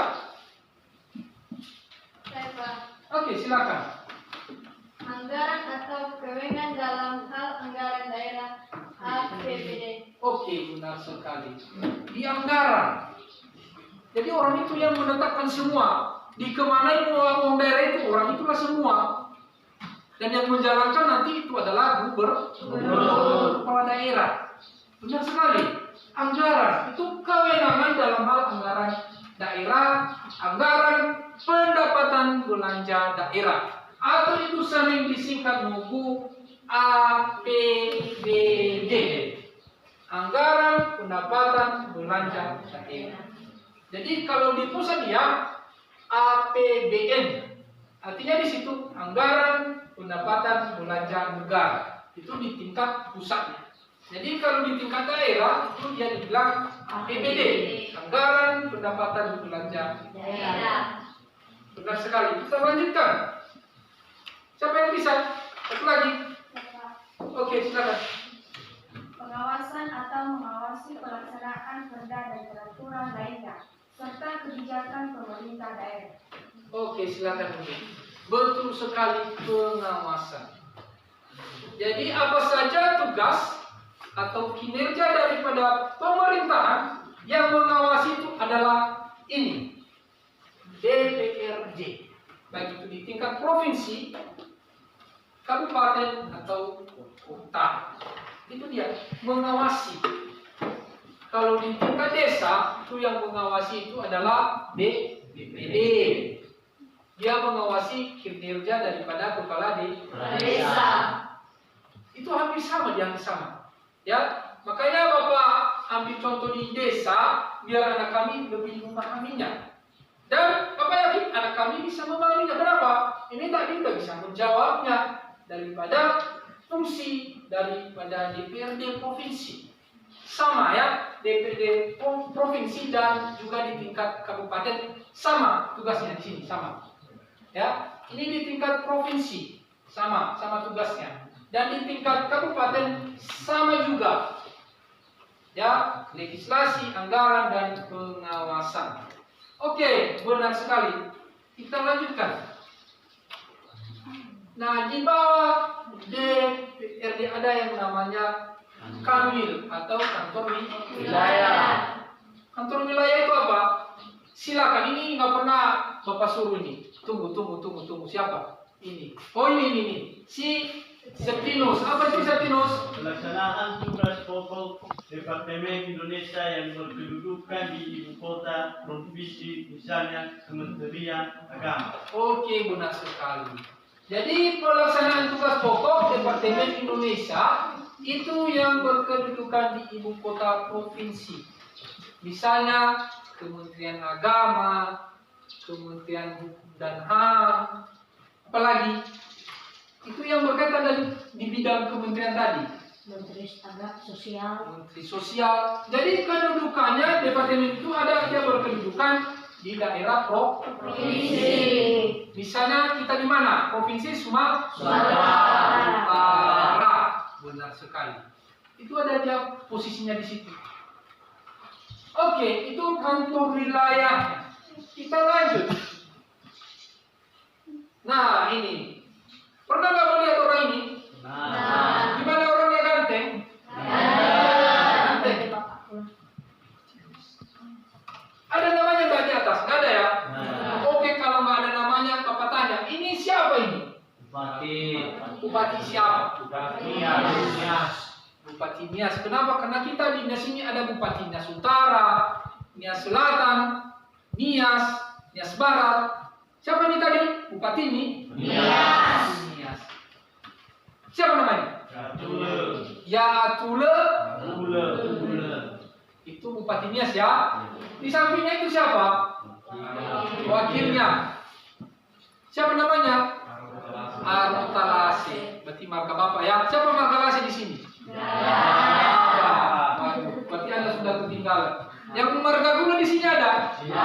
Saya Pak. Oke, silakan. Anggaran atau kewenangan dalam hal anggaran daerah APBD. Oke, benar sekali. Di anggaran. Jadi orang itu yang menetapkan semua. Di kemana uang daerah itu, orang itulah semua. Dan yang menjalankan nanti itu adalah gubernur, kepala daerah. Benar sekali. Anggaran itu kewenangan dalam hal anggaran daerah, anggaran pendapatan belanja daerah, atau itu sering disingkat MOBU APBD. Anggaran pendapatan belanja daerah. Jadi kalau di pusat dia APBN, artinya di situ anggaran pendapatan belanja negara. Itu di tingkat pusatnya. Jadi kalau di tingkat daerah itu dia dibilang APBD, anggaran pendapatan belanja daerah. Benar sekali. Kita lanjutkan. Siapa yang bisa? Satu lagi. Oke, silakan. Pengawasan atau mengawasi pelaksanaan perda dan peraturan lainnya serta kebijakan pemerintah daerah. Oke, silakan. Betul sekali, pengawasan. Jadi apa saja tugas atau kinerja daripada pemerintahan yang mengawasi itu adalah ini, DPRD, baik itu di tingkat provinsi, kabupaten atau kota. Itu dia mengawasi. Kalau di tingkat desa itu yang mengawasi itu adalah DPD. Dia mengawasi kinerja daripada kepala desa. Itu hampir sama, dia sama. Ya, makanya Bapak ambil contoh di desa biar anak kami lebih memahaminya. Dan Bapak yakin anak kami bisa memahaminya. Kenapa? Ini tadi sudah bisa menjawabnya daripada fungsi daripada DPRD provinsi. Sama ya, DPRD provinsi dan juga di tingkat kabupaten sama tugasnya di sini sama. Ya, ini di tingkat provinsi sama tugasnya. Dan di tingkat kabupaten sama juga. Ya, legislasi, anggaran dan pengawasan. Oke, benar sekali. Kita lanjutkan. Nah, di bawah DPRD ada yang namanya Kanwil atau kantor wilayah. Kantor wilayah itu apa? Silakan, ini nggak pernah Bapak suruh ini. Tunggu. Siapa? Ini. Oh ini. Si Septinus. Apa itu Septinus? Pelaksanaan tugas pokok Departemen Indonesia yang berkedudukan di ibu kota provinsi, misalnya Kementerian Agama. Oke, benar sekali. Jadi pelaksanaan tugas pokok Departemen Indonesia itu yang berkedudukan di ibu kota provinsi. Misalnya Kementerian Agama, Kementerian Hukum dan HAM, apalagi itu yang berkaitan di bidang kementerian tadi. Menteri Sosial. Menteri Sosial. Jadi kedudukannya departemen itu ada dia berkedudukan di daerah provinsi. Misalnya kita di mana? Provinsi Sumatera Utara. Benar sekali. Itu ada dia posisinya di situ. Oke, itu kantor wilayah. Kita lanjut. Nah, ini. Pernah nggak melihat orang ini? Nah. Gimana orangnya ganteng? Ganteng. Ada namanya nggak di atas? Nggak ada ya? Oke, kalau nggak ada namanya, Bapak tanya, ini siapa ini? Bupati siapa? Bupati Nias. Kenapa? Karena kita di Nias ini ada Bupati Nias Utara, Nias Selatan, Nias Barat. Siapa ini tadi? Bupati ini? Nias. Siapa namanya? Yatule. Itu Bupati Nias ya. Di sampingnya itu siapa? Wakilnya. Siapa namanya? Arutalase. Berarti marga Bapak ya. Siapa marga Lase di sini? Waduh, berarti Anda sudah ketinggalan. Yang marga Gula di sini ada? Iya.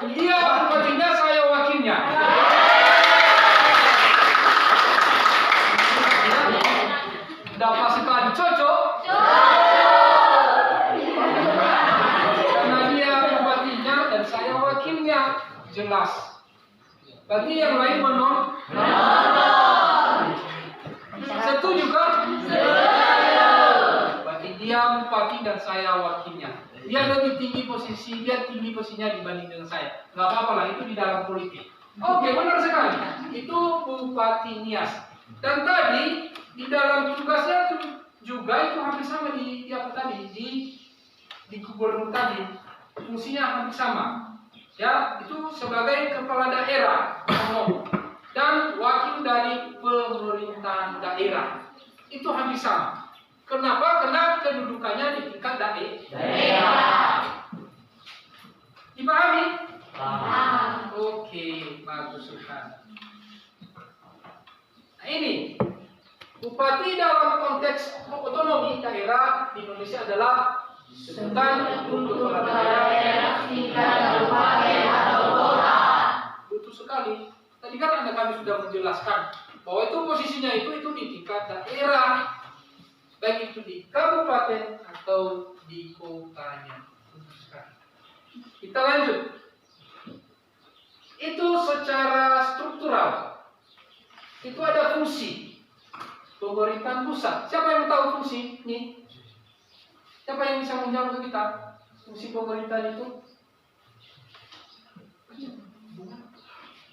Dia bupatinya, saya wakilnya. Dapat sekali, cocok. Karena dia bupatinya dan saya wakilnya, jelas. Berarti yang lain menolak. Setuju kan? Berarti dia bupati dan saya wakilnya. Dia lebih tinggi posisi, dia tinggi posisinya dibanding dengan saya. Nggak apa-apa lah, itu di dalam politik. Oke, benar sekali. Itu Bupati Nias. Dan tadi di dalam tugasnya juga itu hampir sama di apa tadi di gubernur tadi. Fungsinya hampir sama. Ya, itu sebagai kepala daerah dan wakil dari pemerintahan daerah. Itu hampir sama. Kenapa? Karena kedudukannya di tingkat daerah. Dipahami? Paham. Oke, bagus sekali. Nah, ini bupati dalam konteks otonomi daerah di Indonesia adalah sebutan untuk kepala daerah tingkat kabupaten atau kota. Betul sekali. Tadi kan kami sudah menjelaskan bahwa itu posisinya itu di tingkat daerah. Baik itu di kabupaten atau di kotanya. Kita lanjut. Itu secara struktural. Itu ada fungsi pemerintahan pusat. Siapa yang tahu fungsi ini? Siapa yang bisa menjawab ke kita? Fungsi pemerintahan itu?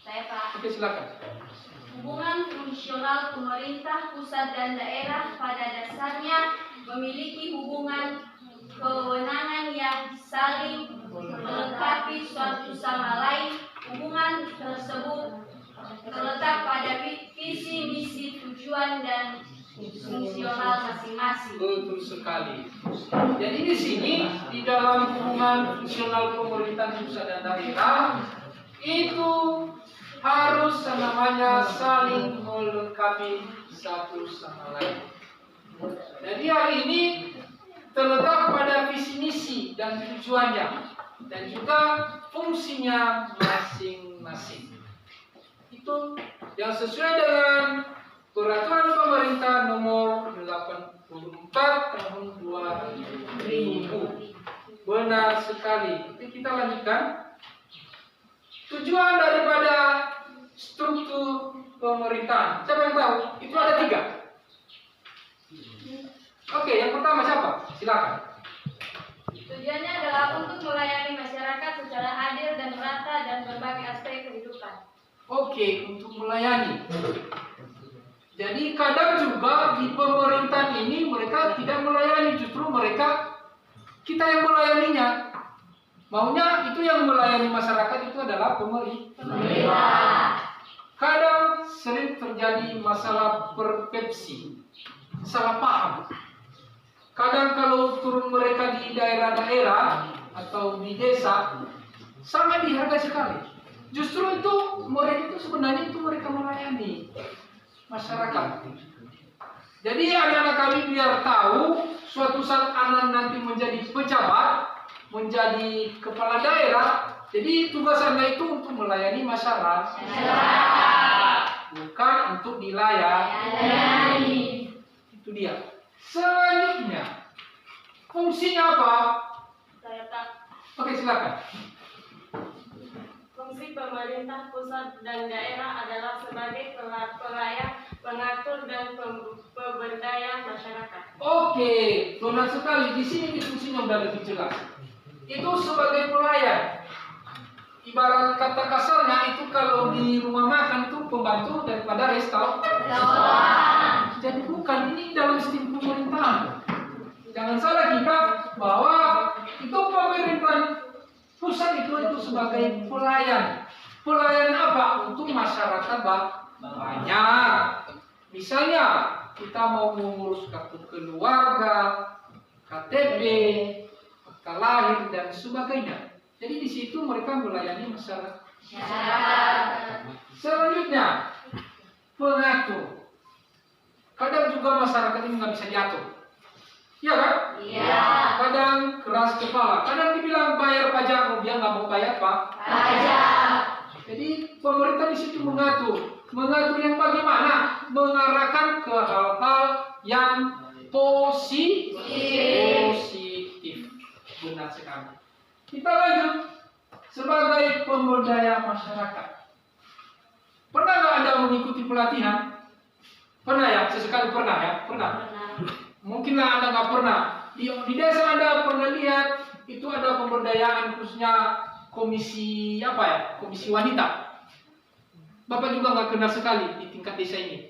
Saya Pak. Oke, silakan. Hubungan fungsional pemerintah pusat dan daerah pada dasarnya memiliki hubungan kewenangan yang saling melengkapi suatu sama lain. Hubungan tersebut terletak pada visi, misi, tujuan, dan fungsional masing-masing. Betul sekali. Jadi di sini di dalam hubungan fungsional pemerintahan pusat dan daerah itu harus namanya saling melengkapi satu sama lain. Jadi hal ini terletak pada visi misi dan tujuannya dan juga fungsinya masing-masing. Itu yang sesuai dengan Peraturan Pemerintah Nomor 84 Tahun 2000. Benar sekali. Oke, kita lanjutkan. Tujuan daripada struktur pemerintahan. Siapa yang tahu? Itu ada 3. Oke, yang pertama siapa? Silakan. Tujuannya adalah untuk melayani masyarakat secara adil dan merata dan berbagai aspek kehidupan. Oke, untuk melayani. Jadi kadang juga di pemerintahan ini mereka tidak melayani, justru kita yang melayaninya. Maunya itu yang melayani masyarakat itu adalah pemerintah. Kadang sering terjadi masalah persepsi, salah paham. Kadang kalau turun mereka di daerah-daerah atau di desa sangat dihargai sekali. Justru itu mereka itu sebenarnya itu mereka melayani masyarakat. Jadi anak-anak kami biar tahu suatu saat anak nanti menjadi pejabat, menjadi kepala daerah, jadi tugas Anda itu untuk melayani masyarakat. bukan untuk dilayani. Itu dia. Selanjutnya, fungsinya apa? Saya tak. Oke, silakan. Fungsi pemerintah pusat dan daerah adalah sebagai pelayan, pengatur dan pemberdaya masyarakat. Oke, benar sekali. Di sini fungsinya udah lebih jelas. Itu sebagai pelayan. Ibarat kata kasarnya itu kalau di rumah makan itu pembantu daripada restoran. Jadi bukan, ini dalam sistem pemerintahan. Jangan salah kita bahwa itu pemerintahan pusat itu sebagai pelayan. Pelayan apa? Untuk masyarakat banyak. Misalnya kita mau mengurus kartu keluarga, KTP, akta lahir dan sebagainya. Jadi di situ mereka melayani masyarakat. Selanjutnya, pengatur. Kadang juga masyarakat ini nggak bisa diatur. Iya kan? Iya. Kadang keras kepala. Kadang dibilang bayar pajak, dia nggak mau bayar Pajak. Jadi pemerintah di situ mengatur. Mengatur yang bagaimana? Mengarahkan ke hal-hal yang positif. Benar sekali. Kita lanjut. Sebagai pemberdaya masyarakat. Pernah nggak Anda mengikuti pelatihan? Pernah ya? Sesekali pernah ya? Pernah. Mungkinlah Anda nggak pernah. Di desa Anda pernah lihat itu ada pemberdayaan khususnya komisi apa ya? Komisi wanita. Bapak juga nggak kenal sekali di tingkat desa ini.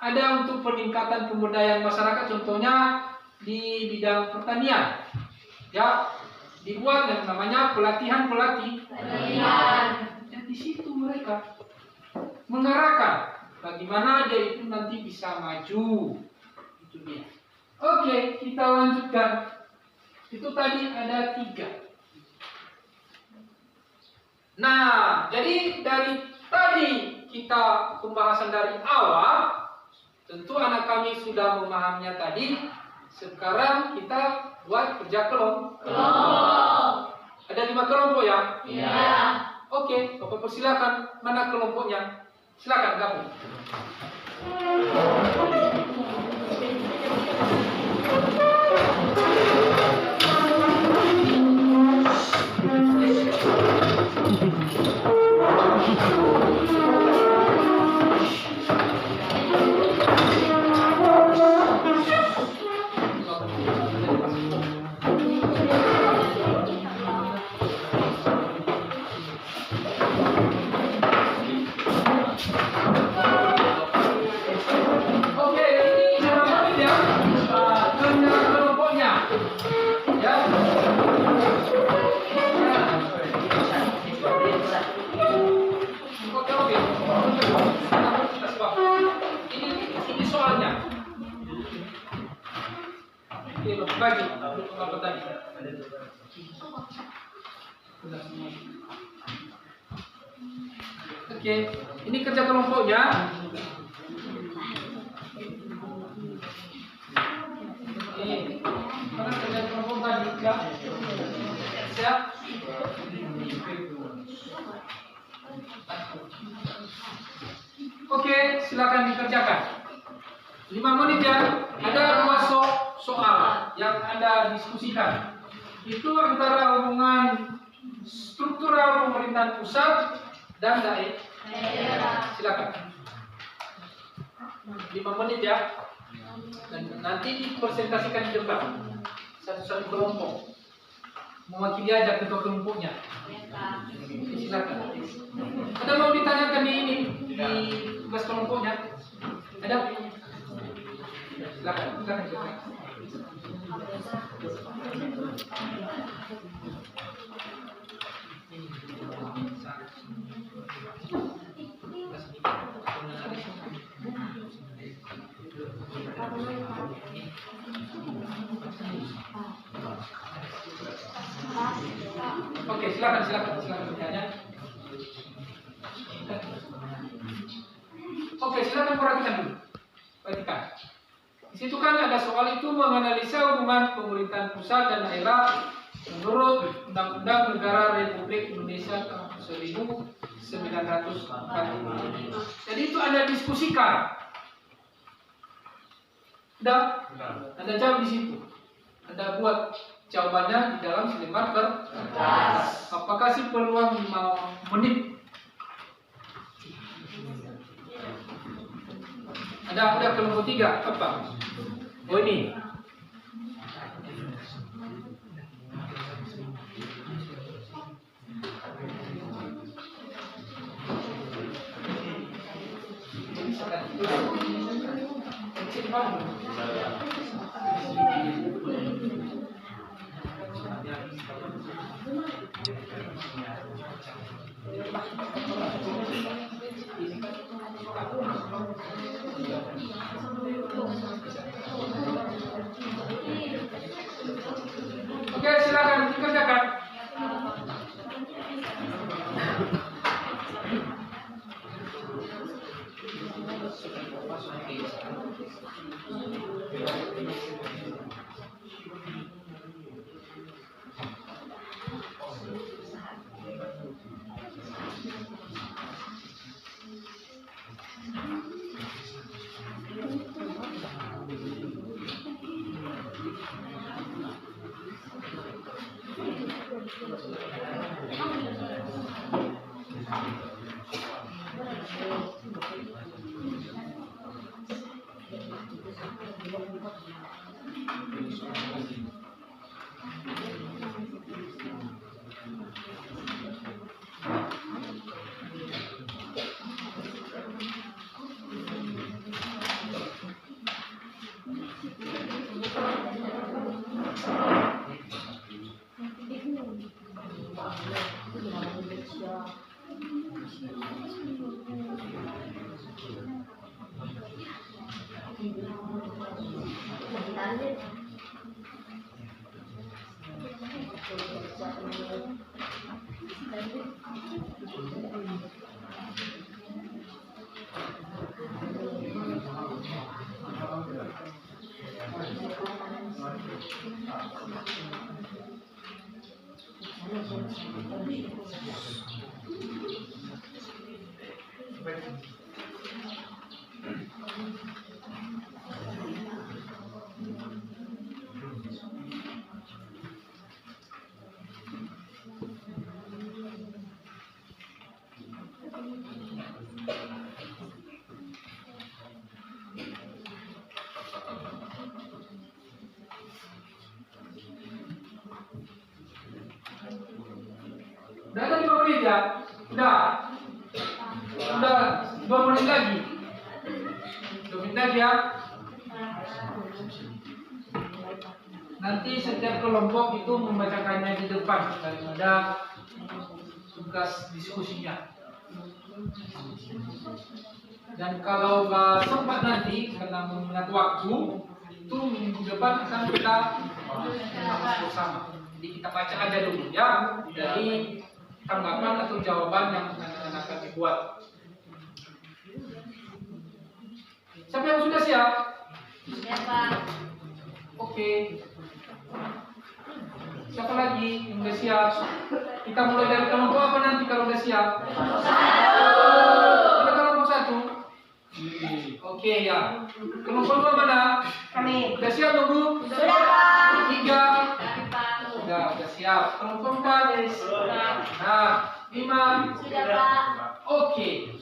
Ada untuk peningkatan pemberdayaan masyarakat, contohnya di bidang pertanian. Ya, dibuat yang namanya pelatihan. Dan di situ mereka mengarahkan bagaimana dia itu nanti bisa maju. Itu dia. Oke, kita lanjutkan. Itu tadi ada 3. Nah, jadi dari tadi kita pembahasan dari awal, tentu anak kami sudah memahaminya tadi. Sekarang kita buat kerja kelompok. Ada 5 kelompok ya? Iya. Oke, Bapak persilakan. Mana kelompoknya? Silakan kamu. Bagi apa tadi? Oke, ini kerja kelompoknya. Mana kerja kelompok tadi? Siap? Oke, silakan dikerjakan. 5 menit ya. Ada 2 soal yang Anda diskusikan. Itu antara hubungan struktural pemerintahan pusat dan daerah. Silakan. 5 menit ya. Dan nanti dipresentasikan di depan. Satu-satu kelompok. Mewakili aja ketua kelompoknya. Silakan. Ada mau ditanyakan di tugas kelompoknya? Ada? Silakan. Oke, silakan bertanya. Oke, silakan perhatikan dulu. Perhatikan. Di situ kan ada soal itu menganalisa hubungan pemerintahan pusat dan daerah menurut Undang-Undang Negara Republik Indonesia tahun 1945. Jadi itu Anda diskusikan. Udah, Anda jawab di situ. Anda buat jawabannya di dalam selembar kertas. Apakah kasih peluang 5 menit? Ada kelompok 3 apa? Oh ini. Oke, silakan dikerjakan. Udah ada 5 menit ya? Udah 2 menit lagi. 2 menit lagi ya. Nanti setiap kelompok itu membacakannya di depan daripada tugas diskusinya. Dan kalau nggak sempat nanti karena mengingat waktu, itu minggu depan akan kita bahas bersama. Jadi kita baca aja dulu ya. Jadi tanggapan atau jawaban yang akan dibuat. Siapa yang sudah siap? Siapa? Oke. Siapa lagi yang sudah siap? Kita mulai dari kelompok apa nanti kalau sudah siap? Ada kelompok 1. Oke ya. Kelompok 2 mana? Kami. Sudah siap nunggu? Sudah, Pak. 3. Sudah siap. Kelompok 4. Nah, 5. Sudah, Pak. Oke.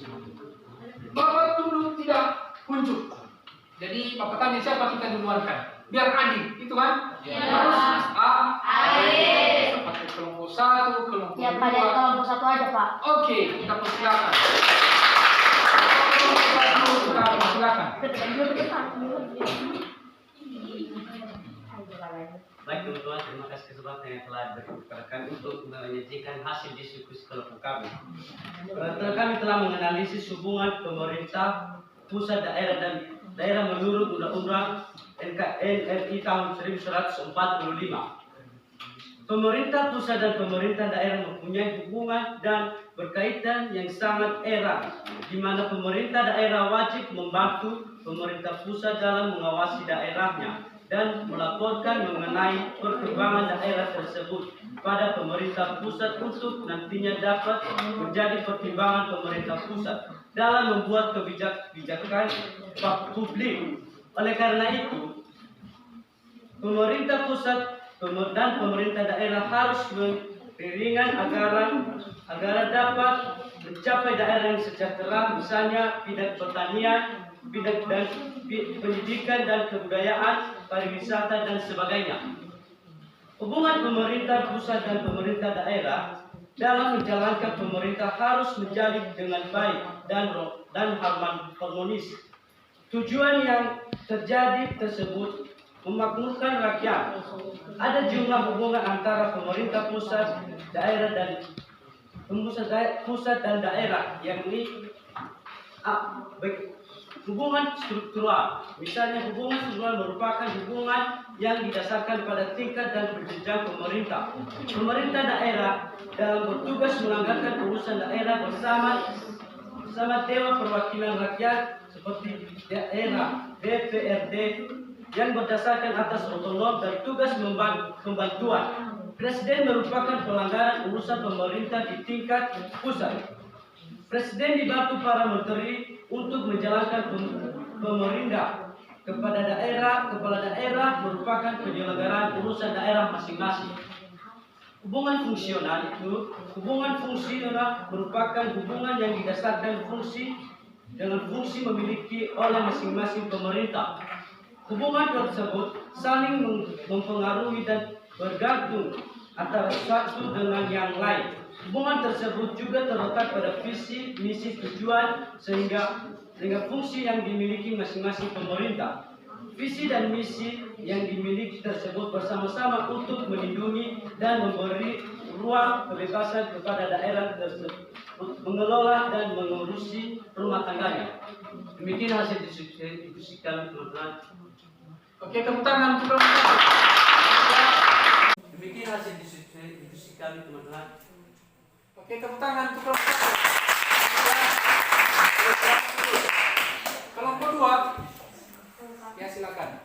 Bapak dulu tidak muncul. Jadi Bapak tanya siapa kita duluankan. Biar adil, itu kan? Iya. Harus Adil. pakai kelompok 1, kelompok 2. Ya, pada kelompok 1 aja, Pak. Oke, kita persilakan. Kelompok 1, kita persilakan. Baik teman-teman, terima kasih kesempatan yang telah diberikan untuk menyajikan hasil diskusi kelompok kami. Kami telah menganalisis hubungan pemerintah pusat daerah dan daerah menurut Undang-Undang NKRI tahun 1945. Pemerintah pusat dan pemerintah daerah mempunyai hubungan dan berkaitan yang sangat erat, di mana pemerintah daerah wajib membantu pemerintah pusat dalam mengawasi daerahnya dan melaporkan mengenai perkembangan daerah tersebut pada pemerintah pusat untuk nantinya dapat menjadi pertimbangan pemerintah pusat dalam membuat kebijakan publik. Oleh karena itu, pemerintah pusat dan pemerintah daerah harus beriringan agar dapat mencapai daerah yang sejahtera, misalnya bidang pertanian, bidang dan pendidikan dan kebudayaan, pariwisata dan sebagainya. Hubungan pemerintah pusat dan pemerintah daerah dalam menjalankan pemerintah harus menjalin dengan baik dan harmonis. Tujuan yang terjadi tersebut memakmurkan rakyat. Ada jumlah hubungan antara pemerintah pusat, daerah dan pusat dan daerah, yakni hubungan struktural. Misalnya hubungan struktural merupakan hubungan yang didasarkan pada tingkat dan berjenjang pemerintah. Pemerintah daerah dalam bertugas melanggarkan urusan daerah bersama Dewan Perwakilan Rakyat seperti daerah, DPRD, yang berdasarkan atas otonom dan tugas pembantuan. Presiden merupakan pelanggaran urusan pemerintah di tingkat pusat. Presiden dibantu para menteri untuk menjalankan pemerintah kepada daerah. Kepala daerah merupakan penyelenggaraan urusan daerah masing-masing. Hubungan fungsional merupakan hubungan yang didasarkan fungsi dengan fungsi memiliki oleh masing-masing pemerintah. Hubungan tersebut saling mempengaruhi dan bergantung antara satu dengan yang lain. Hubungan tersebut juga terletak pada visi, misi, tujuan, sehingga fungsi yang dimiliki masing-masing pemerintah. Visi dan misi yang dimiliki tersebut bersama-sama untuk melindungi dan memberi ruang kebebasan kepada daerah tersebut mengelola dan mengurusi rumah tangganya. Demikian hasil diskusi kami, teman-teman. Oke, tepuk tangan untuk teman-teman. Demikian hasil diskusi kami, teman-teman. Oke, tepuk tangan untuk kelompok 1. Kelompok 2. Ya, silakan.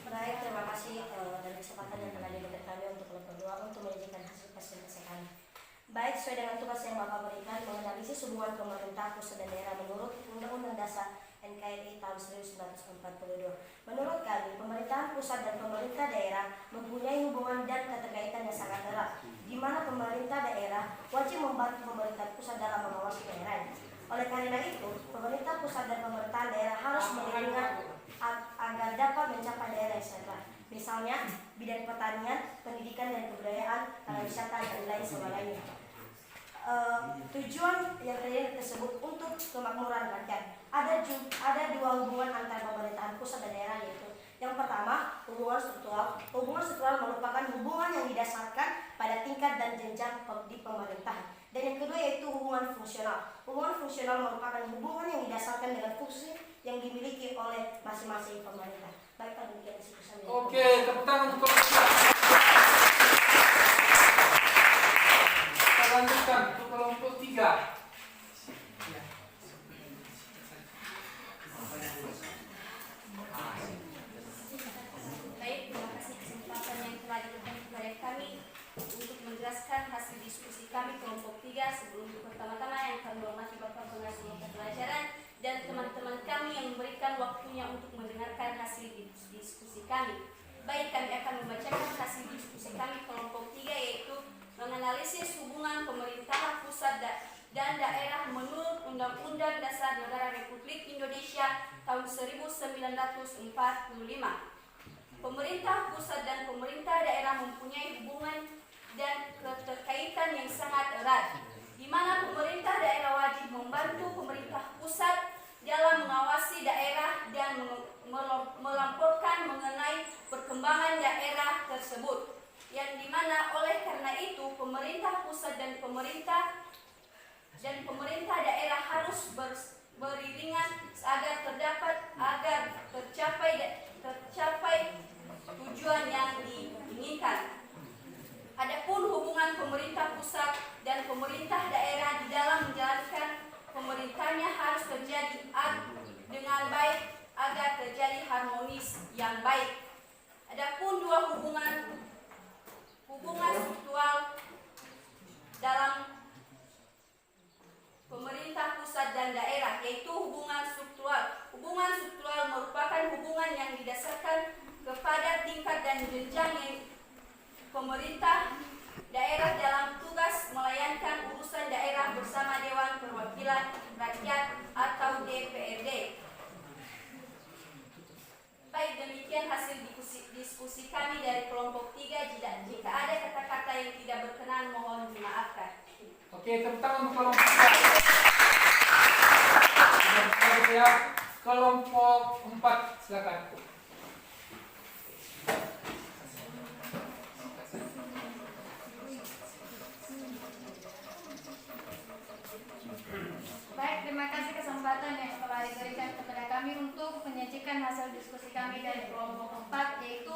Baik, terima kasih dari kesempatan yang telah diberikan kami untuk kelompok 2 untuk menyajikan hasil presentasi kami. Baik, sesuai dengan tugas yang Bapak berikan, menganalisis hubungan pemerintah pusat dan daerah menurut Undang-Undang Dasar NKRI tahun 1942. Menurut kami, pemerintahan pusat dan pemerintah daerah mempunyai hubungan dan keterkaitan yang sangat erat, di mana pemerintah daerah wajib membantu pemerintah pusat dalam mengawasi daerah. Oleh karena itu, pemerintah pusat dan pemerintahan daerah harus beriringan agar dapat mencapai daerah yang sejahtera. Misalnya, bidang pertanian, pendidikan dan kebudayaan, pariwisata dan lain sebagainya. Tujuan yang tersebut untuk kemakmuran rakyat. Ada dua hubungan antara pemerintahan pusat dan daerah, yaitu yang pertama hubungan struktural. Hubungan struktural merupakan hubungan yang didasarkan pada tingkat dan jenjang di pemerintahan. Dan yang kedua yaitu hubungan fungsional. Hubungan fungsional merupakan hubungan yang didasarkan dengan fungsi yang dimiliki oleh masing-masing pemerintah. Baik, Pak, demikian diskusi. Oke, tepuk tangan untuk kelompok 2. Kita lanjutkan untuk kelompok 3. Baik, terima kasih kesempatan yang telah diberikan kepada kami untuk menjelaskan hasil diskusi kami kelompok 3. Sebelum pertama-tama yang kami hormati Bapak Pengasih Mata Pelajaran dan teman-teman kami yang memberikan waktunya untuk mendengarkan hasil diskusi kami. Baik, kami akan membacakan hasil diskusi kami kelompok 3, yaitu menganalisis hubungan pemerintah pusat dan daerah menurut Undang-Undang Dasar Negara Republik Indonesia tahun 1945. Pemerintah pusat dan pemerintah daerah mempunyai hubungan dan keterkaitan yang sangat erat, di mana pemerintah daerah wajib membantu pemerintah pusat dalam mengawasi daerah dan melaporkan mengenai perkembangan daerah tersebut, yang dimana oleh karena itu pemerintah pusat dan pemerintah daerah harus beriringan agar tercapai tujuan yang diinginkan. Adapun hubungan pemerintah pusat dan pemerintah daerah di dalam menjalankan pemerintahnya harus terjadi dengan baik agar terjadi harmonis yang baik. Adapun dua hubungan struktural dalam pemerintah pusat dan daerah, yaitu hubungan struktural. Hubungan struktural merupakan hubungan yang didasarkan kepada tingkat dan jenjang yang pemerintah daerah dalam tugas melayangkan urusan daerah bersama Dewan Perwakilan Rakyat atau DPRD. Baik, demikian hasil diskusi kami dari kelompok 3. Jika ada kata-kata yang tidak berkenan, mohon dimaafkan. Oke, tepuk tangan untuk kelompok 3. Kelompok 4, silakan. Baik, terima kasih kesempatan yang telah diberikan kepada kami untuk menyajikan hasil diskusi kami dari kelompok 4, yaitu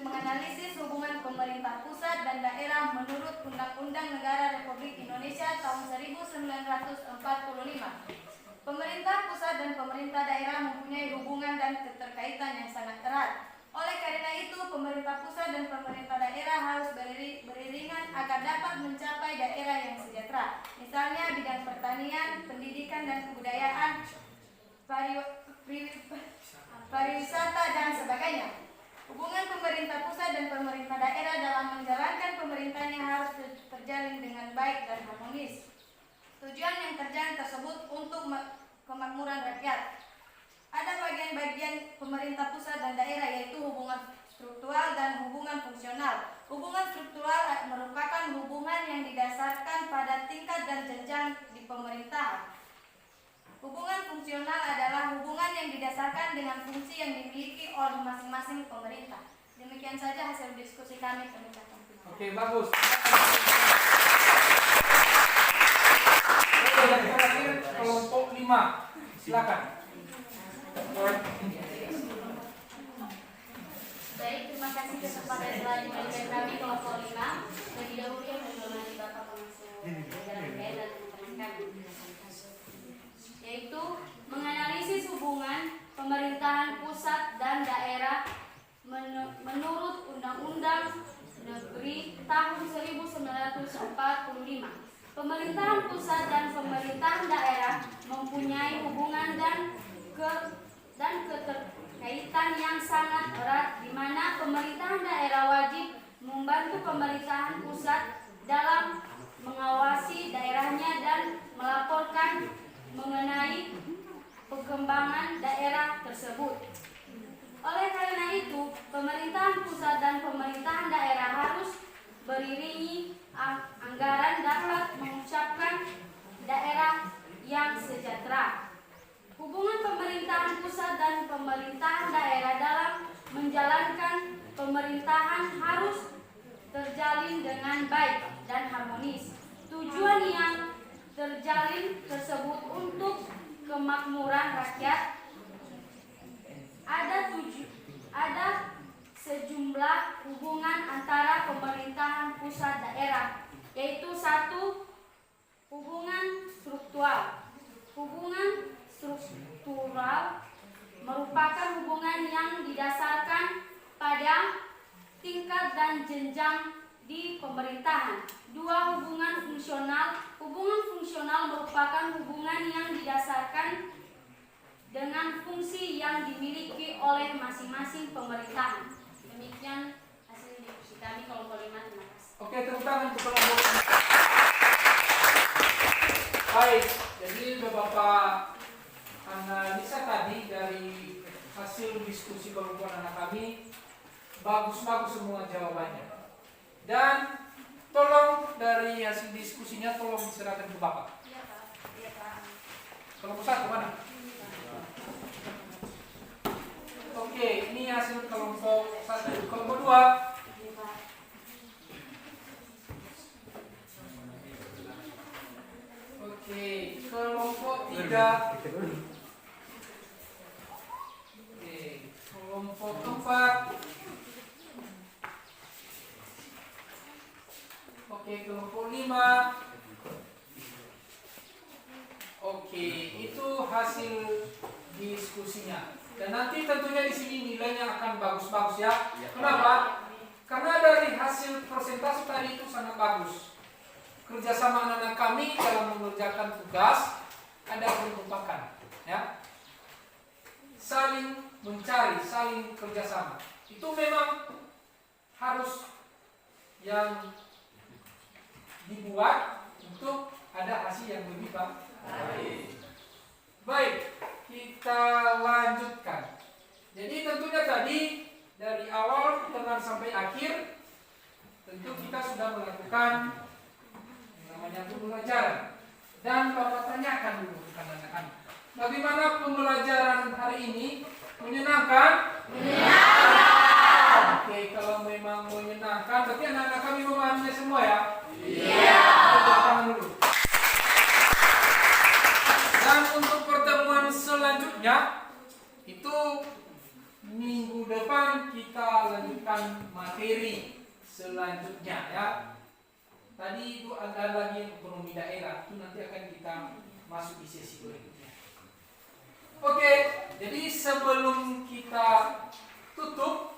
menganalisis hubungan pemerintah pusat dan daerah menurut Undang-Undang Negara Republik Indonesia tahun 1945. Pemerintah pusat dan pemerintah daerah mempunyai hubungan dan keterkaitan yang sangat erat. Oleh karena itu, pemerintah pusat dan pemerintah daerah harus beriringan agar dapat mencapai daerah yang sejahtera. Misalnya bidang pertanian, pendidikan dan kebudayaan, pariwisata dan sebagainya. Hubungan pemerintah pusat dan pemerintah daerah dalam menjalankan pemerintahnya harus terjalin dengan baik dan harmonis. Tujuan yang terjalin tersebut untuk kemakmuran rakyat. Ada bagian-bagian pemerintah pusat dan daerah, yaitu hubungan struktural dan hubungan fungsional. Hubungan struktural merupakan hubungan yang didasarkan pada tingkat dan jenjang di pemerintahan. Hubungan fungsional adalah hubungan yang didasarkan dengan fungsi yang dimiliki oleh masing-masing pemerintah. Demikian saja hasil diskusi kami. Oke, bagus. Oke, yang terakhir kelompok 5, silakan. Baik, terima kasih kesempatan yang telah diberikan kami kelompok 5. Lebih dahulu yang menghormati Bapak Pengasuh Jalan Raya dan teman-teman kami, yaitu menganalisis hubungan pemerintahan pusat dan daerah menurut Undang-Undang Negeri tahun 1945. Pemerintahan pusat dan pemerintahan daerah mempunyai hubungan dan keterkaitan yang sangat erat, di mana pemerintahan daerah wajib membantu pemerintahan pusat dalam mengawasi daerahnya dan melaporkan mengenai perkembangan daerah tersebut. Oleh karena itu, pemerintahan pusat dan pemerintahan daerah harus beriringi anggaran dapat mengucapkan daerah yang sejahtera. Hubungan pemerintahan pusat dan pemerintahan daerah dalam menjalankan pemerintahan harus terjalin dengan baik dan harmonis. Tujuan yang terjalin tersebut untuk kemakmuran rakyat. Ada sejumlah hubungan antara pemerintahan pusat daerah, yaitu 1. Hubungan struktural. Hubungan struktural merupakan hubungan yang didasarkan pada tingkat dan jenjang di pemerintahan. 2. Hubungan fungsional. Hubungan fungsional merupakan hubungan yang didasarkan dengan fungsi yang dimiliki oleh masing-masing pemerintahan. Demikian hasil diskusi kami kelompok 5. Terima kasih. Oke, tepuk tangan untuk kelompok 5. Baik, jadi Bapak analisa tadi dari hasil diskusi kelompok anak kami, bagus-bagus semua jawabannya. Dan tolong dari hasil diskusinya tolong diserahkan ke Bapak. Iya, Pak. Iya, Pak. Kelompok 1 mana? Oke, ini hasil kelompok 1. Kelompok 2. Oke, kelompok 3. Oke, kelompok 4. Oke, kelompok 5. Oke, itu hasil diskusinya. Dan nanti tentunya di sini nilainya akan bagus-bagus ya. Kenapa? Karena dari hasil persentase tadi itu sangat bagus. Kerjasama anak-anak kami dalam mengerjakan tugas ada merupakan ya. Saling mencari, saling kerjasama. Itu memang harus yang dibuat untuk ada hasil yang lebih baik. Baik, kita lanjutkan. Jadi tentunya tadi dari awal tengah sampai akhir tentu kita sudah melakukan namanya pembelajaran. Dan Bapak tanyakan dulu kepada anak-anak, bagaimana pembelajaran hari ini? Menyenangkan? Menyenangkan. Oke, kalau memang menyenangkan, berarti anak-anak kami memahaminya semua ya? Iya. Tangan dulu. Dan untuk pertemuan selanjutnya, itu minggu depan kita lanjutkan materi selanjutnya ya. Tadi itu ada lagi ekonomi daerah, itu nanti akan kita masuk di sesi berikutnya. Oke, jadi sebelum kita tutup,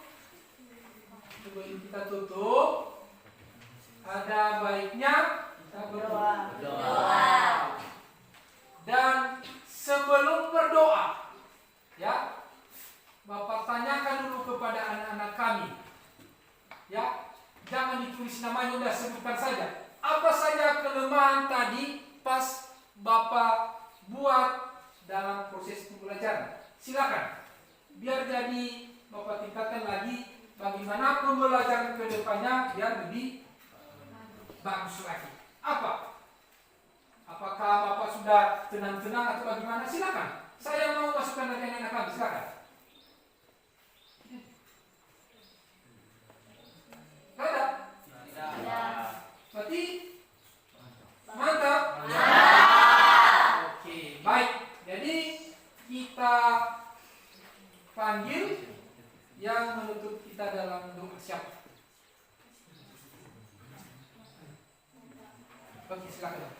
ada baiknya kita berdoa. Dan sebelum berdoa, ya, Bapak tanyakan dulu kepada anak-anak kami, ya, jangan ditulis namanya, udah sebutkan saja. Apa saja kelemahan tadi pas Bapak buat dalam proses pembelajaran? Silakan. Biar jadi Bapak tingkatkan lagi bagaimana pembelajaran ke depannya biar lebih bagus lagi. Apa? Apakah Bapak sudah tenang-tenang atau bagaimana? Silakan. Saya mau masukkan lagi anak-anak kami. Silakan. Ada? Berarti mantap. Oke, baik. Jadi kita panggil yang menutup kita dalam doa. Siapa? Oke, silakan.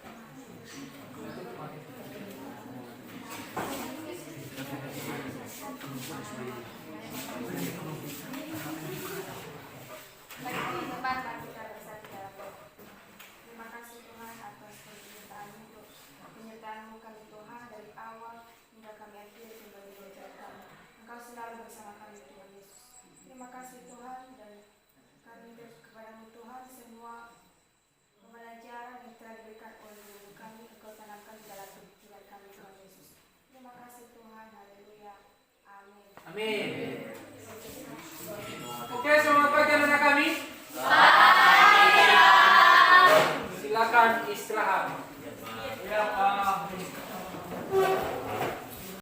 Baik, kita bersatu dalam doa. Terima kasih Tuhan atas penyertaan-Mu untuk penyertaan-Mu kami Tuhan dari awal hingga kami akhiri kembali belajar kami. Engkau selalu bersama kami Tuhan Yesus. Terima kasih Tuhan dan kami kepada-Mu Tuhan semua pembelajaran yang telah diberikan oleh guru kami Engkau tanamkan dalam pikiran kami Tuhan Yesus. Terima kasih Tuhan. Haleluya. Amin. Amin.